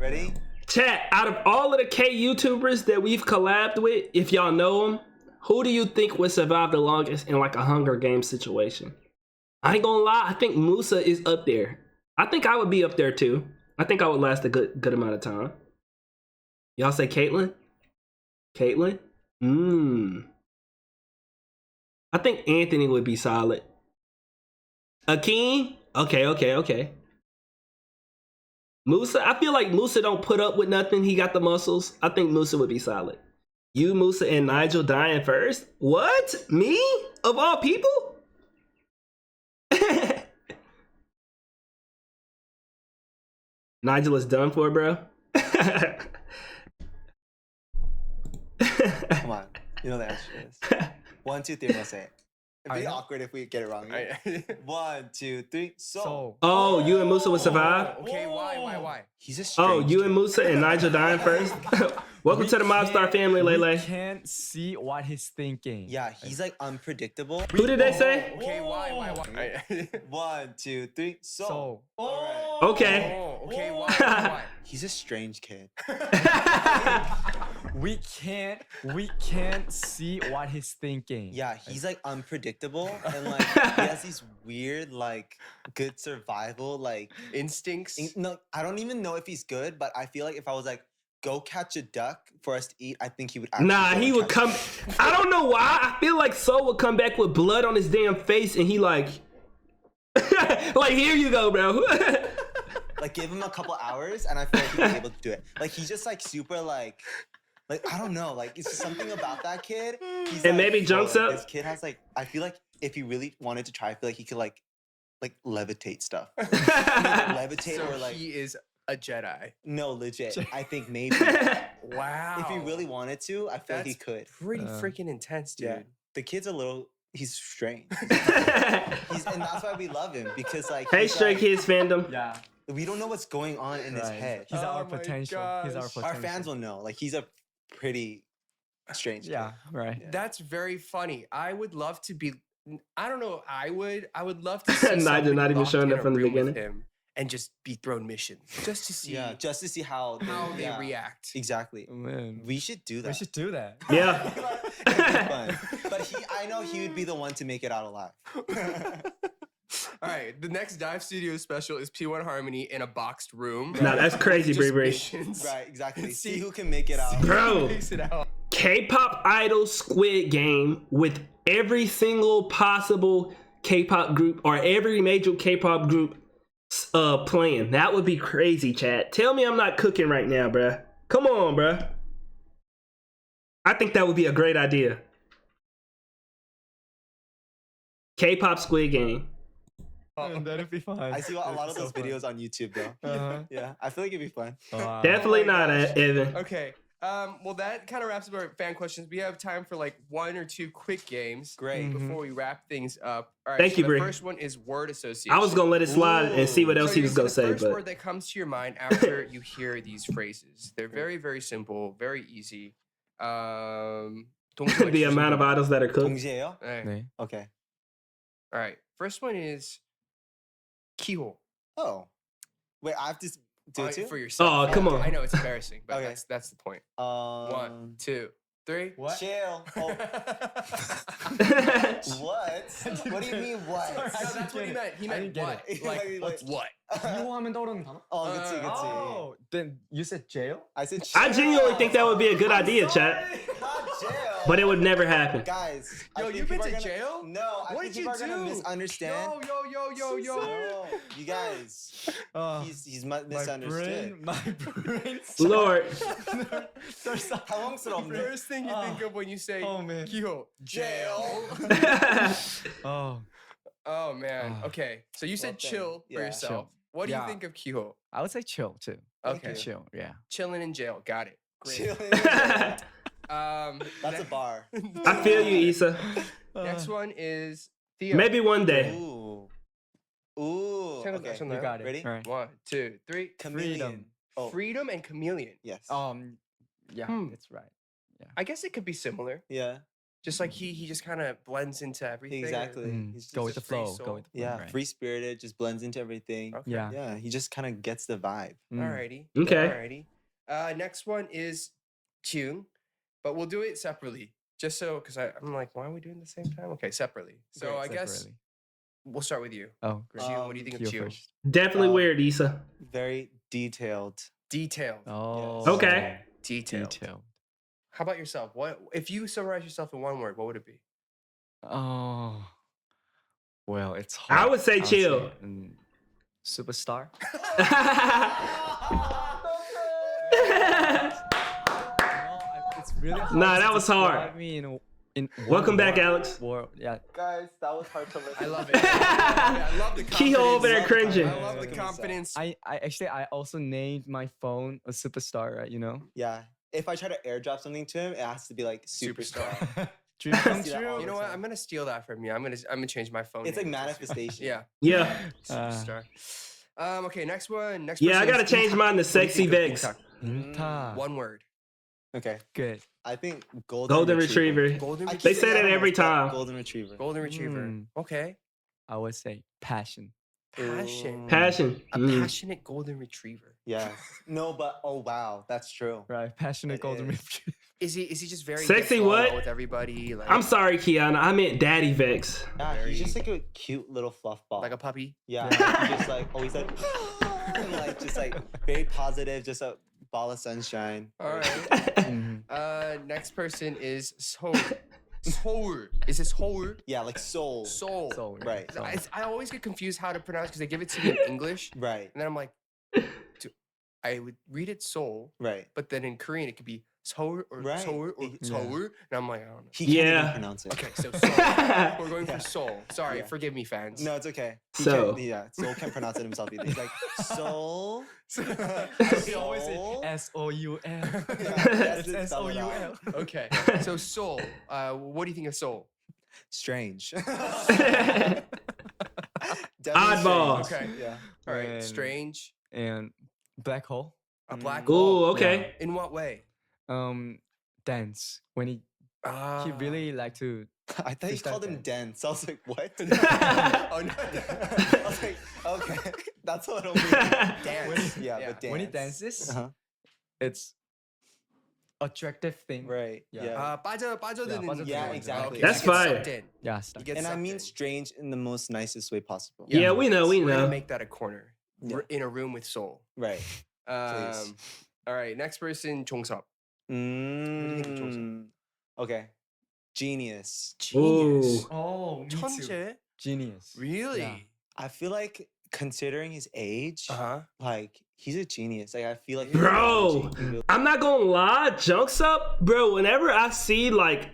Ready? Chat, out of all of the K YouTubers that we've collabed with, if y'all know them, who do you think would survive the longest in like a Hunger Games situation? I ain't gonna lie, I think Musa is up there. I think I would be up there too. I think I would last a good amount of time. Y'all say Caitlyn? Caitlyn? I think Anthony would be solid. Akeem? Okay. Musa? I feel like Musa don't put up with nothing. He got the muscles. I think Musa would be solid. You, Musa, and Nigel dying first? What? Me? Of all people? Nigel is done for, bro. Come on. You know the answer to this. 1, 2, 3, we'll say it. It'd be awkward if we get it wrong. Right? 1, 2, 3, so. Oh, you and Musa would survive? Okay, why? He's a strange You kid. and Musa and Nigel dying first? Welcome to the Mob Star family, We Lele. can't see what he's thinking. Yeah, he's like unpredictable. Who did they say? Okay, why? 1, 2, 3, so. Okay. Okay, why? He's a strange kid. We can't see what he's thinking. Yeah, he's like unpredictable and like he has these weird like good survival like Instincts? no, I don't even know if he's good, but I feel like if I was like go catch a duck for us to eat, I think he would actually Nah, go he and would catch come. I don't know why. I feel like Soul would come back with blood on his damn face and he like, like, here you go, bro. like give him a couple hours and I feel like he'd be able to do it. Like he's just like super like I don't know, like it's just something about that kid. He's And like, maybe jumps whoa, up. This kid has like I feel like if he really wanted to try, I feel like he could like levitate stuff. Levitate So or like he is a Jedi. no, legit. I think maybe Wow. if he really wanted to, I feel like he That's could. pretty freaking intense, dude. Yeah. The kid's a little he's strange. And that's why we love him because like Hey, he's Stray like, Kids fandom. Yeah. we don't know what's going on in his Right. head. He's our Oh my potential. He's our gosh. potential. Our fans will know. Like he's a pretty strange. Yeah, kid. right. Yeah. That's very funny. I would love to be. I don't know. I would love to see Nigel somebody not even locked showing in up a from the room with beginning. him and just be thrown missions just to see Yeah, just to see how they yeah, react. Exactly. Man, We should do that. we should do that. Yeah. It'd be fun. But I know he would be the one to make it out alive. All right, the next Dive Studio special is P1 Harmony in a boxed room. Nah, that's crazy, Just Bree Bree. missions. Right, exactly. See- See who can make it out. Bro. Makes it out. K-pop idol Squid Game with every single possible K-pop group or every major K-pop group playing. That would be crazy, chat. Tell me I'm not cooking right now, bruh. Come on, bruh. I think that would be a great idea. K-pop Squid Game. That'd be fun. I see a lot of those videos on YouTube though. Uh-huh. Yeah, I feel like it'd be fun. Definitely my not, gosh. Evan. Okay. Well, that kind of wraps up our fan questions. We have time for like 1 or 2 quick games. Great. Before we wrap things up. All right. Thank you, The Bree. first one is word association. I was gonna let it slide and see what Ooh. else So he you was gonna say say, the first but word that comes to your mind after you hear these phrases. They're very, very simple, very easy. the amount of idols that are cooked. 동시에요? All right. 네. Okay. All right. First one is kiho. Oh. Wait, I have to do it too? For yourself. Oh, come on. I know it's embarrassing, but Okay. that's the point. 1, 2, 3. What? Chill. Oh, what? What do you mean what? No, that's what he meant. He I meant didn't get what? it. Like, Like, what? 기호하면 떠오르는 단어? Oh, 그치, 그치. Oh, then you said jail? I said I chill. genuinely think that would be a good idea, chat. Not jail. But it would never happen. Guys, I Yo, think you've been people to are gonna- jail? No, I What think did people you are gonna do? misunderstand. Yo. No, you guys, he's misunderstood. My brain. Lord. 당황스럽네. First thing you think of when you say Oh, man. kiho, jail. Oh, Oh man. Ah. Okay. So you said Well, chill for yeah. yourself. Chill. What do you Yeah. think of kiho? I would say chill too. Okay. Chill, yeah. Chilling in jail. Got it. Great. Chilling. That's a bar. I feel you, Issa. Next one is Theo. Maybe one day. Ooh. Ooh. Check it out, Okay. check it You out. got it. Ready? All right. 1, 2, 3. Chameleon. Oh, Freedom and chameleon. yes. Yeah, Hmm. that's right. I guess it could be similar. Yeah. Just like he just kind of blends into everything. Exactly. Mm, He's go just with the a free flow. soul. Go with the flow. Yeah, right. free spirited, just blends into everything. Okay. Yeah. Yeah, he just kind of gets the vibe. Mm. Alrighty. Okay. Alrighty. Next one is Jung, but we'll do it separately. Just so, because I'm like, why are we doing it at the same time? Okay, separately. So Great, I guess Separately. we'll start with you. Oh, great. Jung, what do you think of Kyo Jung? first. Definitely Um, weird, Issa. Very detailed. Detailed. Oh. Okay. Detailed. Detailed. How about yourself? What if you summarize yourself in one word? What would it be? Oh. Well, it's I hard. would say chill. Superstar. It's really hard Nah, to that was hard. describe me in Welcome one back, word. Alex. Yeah. Guys, that was hard to listen. I love it. I love the Kehoe over there confidence. cringing. I love the Look at himself. confidence. I actually I also named my phone a superstar, right? You know? Yeah. If I try to airdrop something to him, it has to be like superstar. Dream come See that all true. the You know what? time. I'm gonna steal that from you. I'm gonna change my phone. It's like name to manifestation. Yeah. Yeah. Superstar. Okay, next one. Next Yeah, I person gotta is change Intak. mine to What do you sexy think of Vex. Intak? Inta. One word. Okay. Good. I think golden, Golden retriever. Golden I retriever. keep They saying say that almost, every but time. Golden retriever. Golden retriever. Mm. Okay. I would say passion. Passion. Passion. A Mm. passionate golden retriever. Yes. No, but oh wow, that's true. Right. Passionate It golden is. retriever. Is he just very Sexy gets along what? well with everybody? Like, I'm sorry, Kiana. I meant Daddy Vex. Yeah, he's just Very- like a cute little fluff ball. like a puppy. yeah, he's just like always like, and like just like very positive, just a ball of sunshine. All right. Mhm. Next person is Soul. Soul. Is this Soul? Yeah, like soul. Soul. So Right. so- I always get confused how to pronounce because they give it to me in English, Right. and then I'm like, I would read it Soul, Right. but then in Korean it could be Soul or Right. Soul or Yeah. Soul, and I'm like, I don't know. He can't Yeah. even pronounce it. Okay, so Soul. We're going Yeah. for Soul. Sorry, Yeah. forgive me, fans. No, it's okay. He So. can't, yeah, soul can't pronounce it himself either. He's like soul. We always say Soul. S-O-U-L. Yeah, It's spell it out. S-O-U-L. Okay, so Soul. What do you think of Soul? Strange. Oddball. Strange. Okay. Yeah. All right. And- Strange. And black hole. A black Ooh, hole. okay. In what way? Dance when he really like to. I thought you Freestyle called him dance. dense. I was like, what? Oh no. I was like, okay, that's a little weird. Dance. Yeah, but dance. When he dances, Uh-huh. it's attractive thing. Right. Yeah. Yeah. 빠져드는. 빠져드는 Yeah, 거죠. exactly. Okay, That's he gets fire. sucked in. Yeah. He gets And I sucked mean in. strange in the most nicest way possible. Yeah, we know. We're gonna know. make that a corner. Yeah. In a room with soul. Right. Please. All right. Next person, 종섭. do you think of Joseph? Okay. Genius. Genius. Oh, 천재. Genius. Really? Yeah. I feel like considering his age, Uh-huh. like he's a genius. Like I feel like Bro, I'm not gonna lie, Junks Up, bro, whenever I see like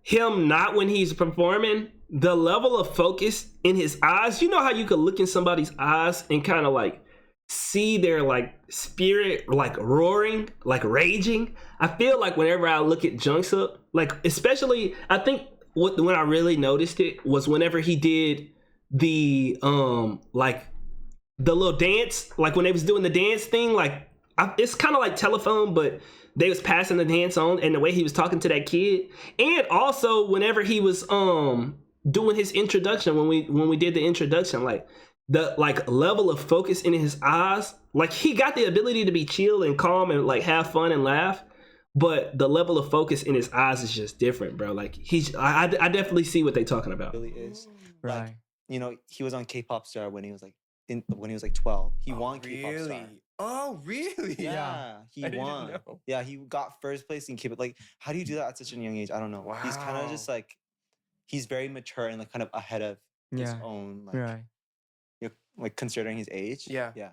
him not when he's performing, the level of focus in his eyes, you know how you could look in somebody's eyes and kind of like see their like spirit like roaring, like raging. I feel like whenever I look at Junks Up, like especially I think when I really noticed it was whenever he did the like the little dance, like when they was doing the dance thing, like it's kind of like telephone, but they was passing the dance on, and the way he was talking to that kid, and also whenever he was doing his introduction, when we did the introduction, like the like level of focus in his eyes, like he got the ability to be chill and calm and like have fun and laugh, but the level of focus in his eyes is just different, bro. Like I definitely see what they talking about. really is. Right. Like, you know, he was on K-pop Star when he was like 12. He won K-pop Star. Really? Oh, really? Yeah, he I didn't won. know. Yeah, he got first place in K-pop. Like, how do you do that at such a young age? I don't know. He's kind of just Wow. like, he's very mature and like kind of ahead of his Yeah. own, like, Right. like considering his age. Yeah. Yeah.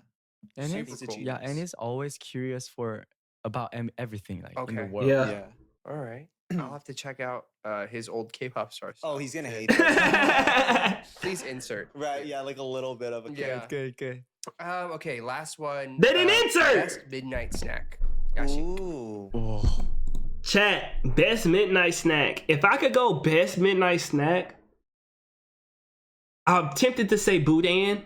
And Super he's cool. yeah, and he's always curious about everything like in the Okay. world. Yeah. Yeah. All right. I'll have to check out his old K-pop stars. Oh, he's gonna hate it. Please insert. Right. Yeah, like a little bit of a Yeah. Good. Okay, last one. They didn't insert! Best midnight snack. Yashi. Ooh. Oh. Chat, best midnight snack. If I could go best midnight snack, I'm tempted to say boudin.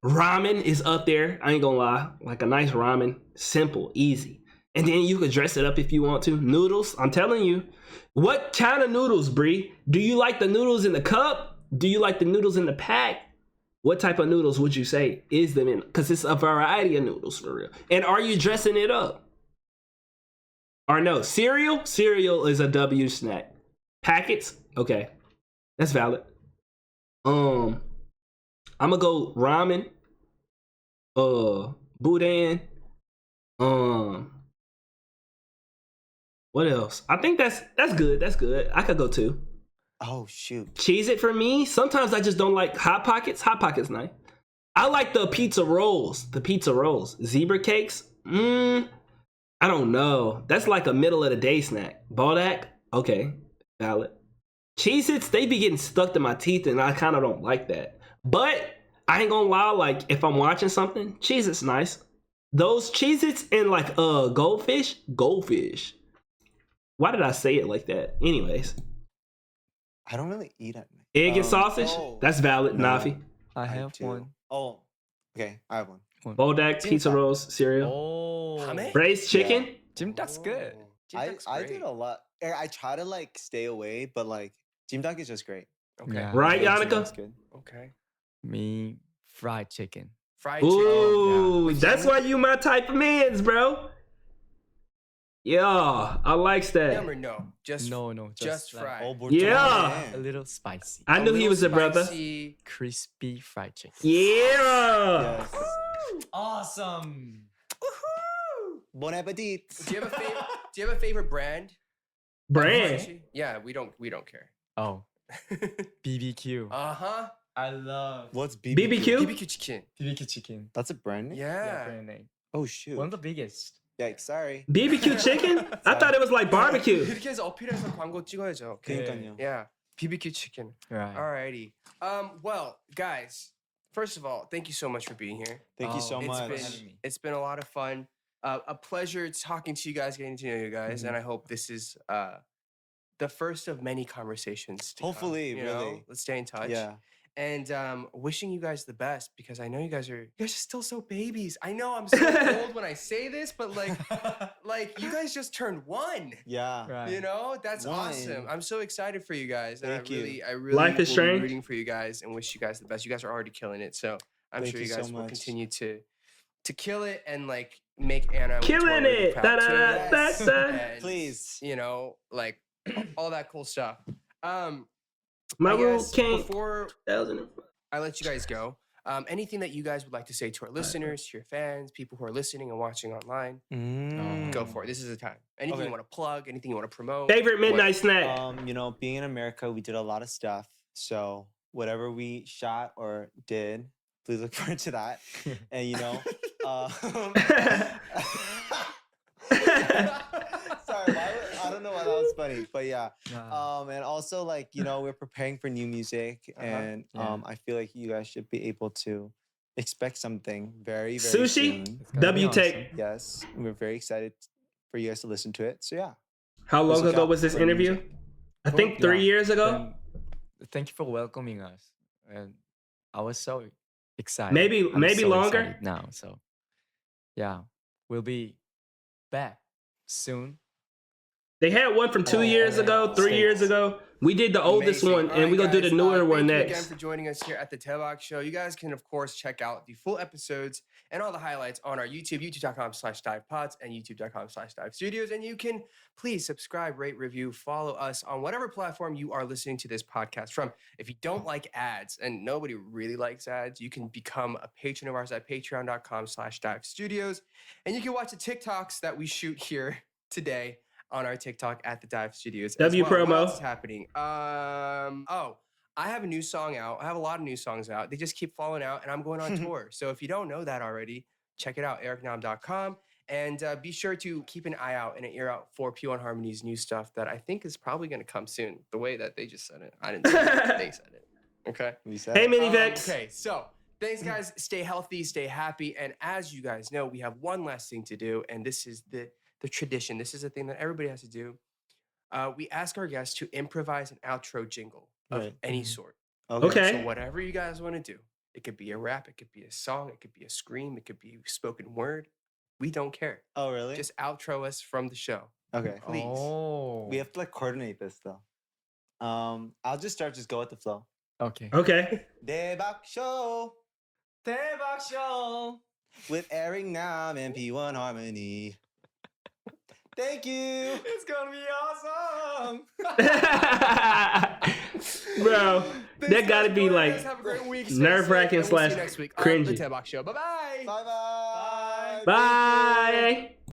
Ramen is up there. I ain't gonna lie. Like a nice ramen. Simple, easy. And then you could dress it up if you want to. Noodles, I'm telling you. What kind of noodles, Bree? Do you like the noodles in the cup? Do you like the noodles in the pack? What type of noodles would you say is them in? Because it's a variety of noodles for real. And are you dressing it up? Or no, cereal? Cereal is a W snack. Packets? Okay. That's valid. I'm gonna go ramen. Boudin. What else? I think that's good. That's good. I could go too. Oh shoot. Cheese it for me. Sometimes I just don't like Hot Pockets. Hot Pockets nice. I like the pizza rolls. The pizza rolls. Zebra cakes. I don't know. That's like a middle of the day snack. Baldak. Okay. Valid. Cheez-Its, they be getting stuck to my teeth and I kind of don't like that. But I ain't gonna lie, like if I'm watching something, Cheez-Its nice. Those Cheez-Its and like goldfish. Why did I say it like that? Anyways. I don't really eat at night. Egg and sausage? oh, That's valid, no. Nafi. I have do. one. Oh. Okay, I have one. Baldak, pizza Jimtak. rolls, cereal. Oh. Pame? Braised chicken? Jimtak's good. I did a lot. I try to like stay away, but like Jimdak is just great. Okay. Yeah. Right, Yeah, Yannicka? Jimdak's good. Okay. Me fried chicken. Fried chicken. Ooh, With that's yum- why you my type of mans, bro. Yeah, I likes that. Yum or no? Just No, just like fried. Oh, Yeah. a little spicy. I knew he little was a brother. spicy. Crispy fried chicken. Yeah. Yes. Awesome. Bon appetit. Do you have a favorite? Do you have a favorite brand? Brand. Crunchy? Yeah, we don't care. Oh, BBQ. Uh-huh. I love What's BBQ? BBQ? BBQ chicken. BBQ chicken. That's a brand name? Yeah. brand name. Oh shoot. One of the biggest. Yikes, sorry. BBQ chicken? I thought it was like barbecue. 이렇게 해서 어필해서 광고 찍어야죠. 그러니까요. Yeah. BBQ chicken. Right. Alrighty. Well, guys, first of all, thank you so much for being here. Thank you so It's much. been it's been a lot of fun. A pleasure talking to you guys, getting to know you guys, and I hope this is the first of many conversations. To come, Hopefully, you know? really. Let's stay in touch. Yeah. And wishing you guys the best because I know you guys are still so babies. I know I'm so old when I say this, but like you guys just turned 1. Yeah. Right. You know, that's One. awesome. I'm so excited for you guys. And Thank you. I really Life is will be strange. rooting for you guys and wish you guys the best. You guys are already killing it. So I'm Thank sure you you so guys will much. continue to kill it and like make Anna and Killing Victoria it. proud too. Da-da-da-da-da. And, Please. you know, like all that cool stuff. My I rule guess came before 2000. I let you guys go, anything that you guys would like to say to our listeners, to your fans, people who are listening and watching online, go for it. This is the time. Anything Okay. you want to plug, anything you want to promote. Favorite midnight snack. You know, being in America, we did a lot of stuff. So whatever we shot or did, please look forward to that. And you know, sorry, I don't know why that was funny, but yeah. And also like, you know, we're preparing for new music, and I feel like you guys should be able to expect something very, very Sushi? soon. W take. Yes, we're very excited for you guys to listen to it. So yeah. How long Look ago out was this for interview? music. I think 3 years ago. Thank you for welcoming us. And I was so excited. Maybe I'm so longer? excited now. So yeah, we'll be back soon. They had one from 2 years ago, 3 years States. ago. We did the oldest Amazing. one, All and right, we're gonna do guys, the newer one thank you again next. for joining us here at the Deabak Show. You guys can, of course, check out the full episodes and all the highlights on our YouTube, youtube.com/divepods and youtube.com/divestudios. And you can please subscribe, rate, review, follow us on whatever platform you are listening to this podcast from. If you don't like ads, and nobody really likes ads, you can become a patron of ours at patreon.com/divestudios. And you can watch the TikToks that we shoot here today on our TikTok at the Dive Studios. W as well. promo. What else is happening? I have a new song out. I have a lot of new songs out. They just keep falling out, and I'm going on tour. So if you don't know that already, check it out, ericnam.com. And be sure to keep an eye out and an ear out for P1Harmony's new stuff that I think is probably going to come soon. The way that they just said it. I didn't say it. They said it. Okay? We said Hey, it. Mini Vex. Okay, so thanks, guys. Stay healthy, stay happy. And as you guys know, we have one last thing to do, and this is the tradition. This is a thing that everybody has to do. We ask our guests to improvise an outro jingle of Right. any sort. Okay. So whatever you guys want to do, it could be a rap, it could be a song, it could be a scream, it could be spoken word. We don't care. Oh, really? Just outro us from the show, okay. please. Oh. We have to like coordinate this though. I'll just go with the flow. Okay. Okay. Deabak Show Deabak Show. with Eric Nam and P1 Harmony. Thank you. It's gonna be awesome. Bro, Thanks, that gotta guys, be for like us. Have a great week. Stay nerve-wracking safe, and we'll see you slash next week on cringy. the Deabak Show. Bye-bye. Bye-bye. Bye.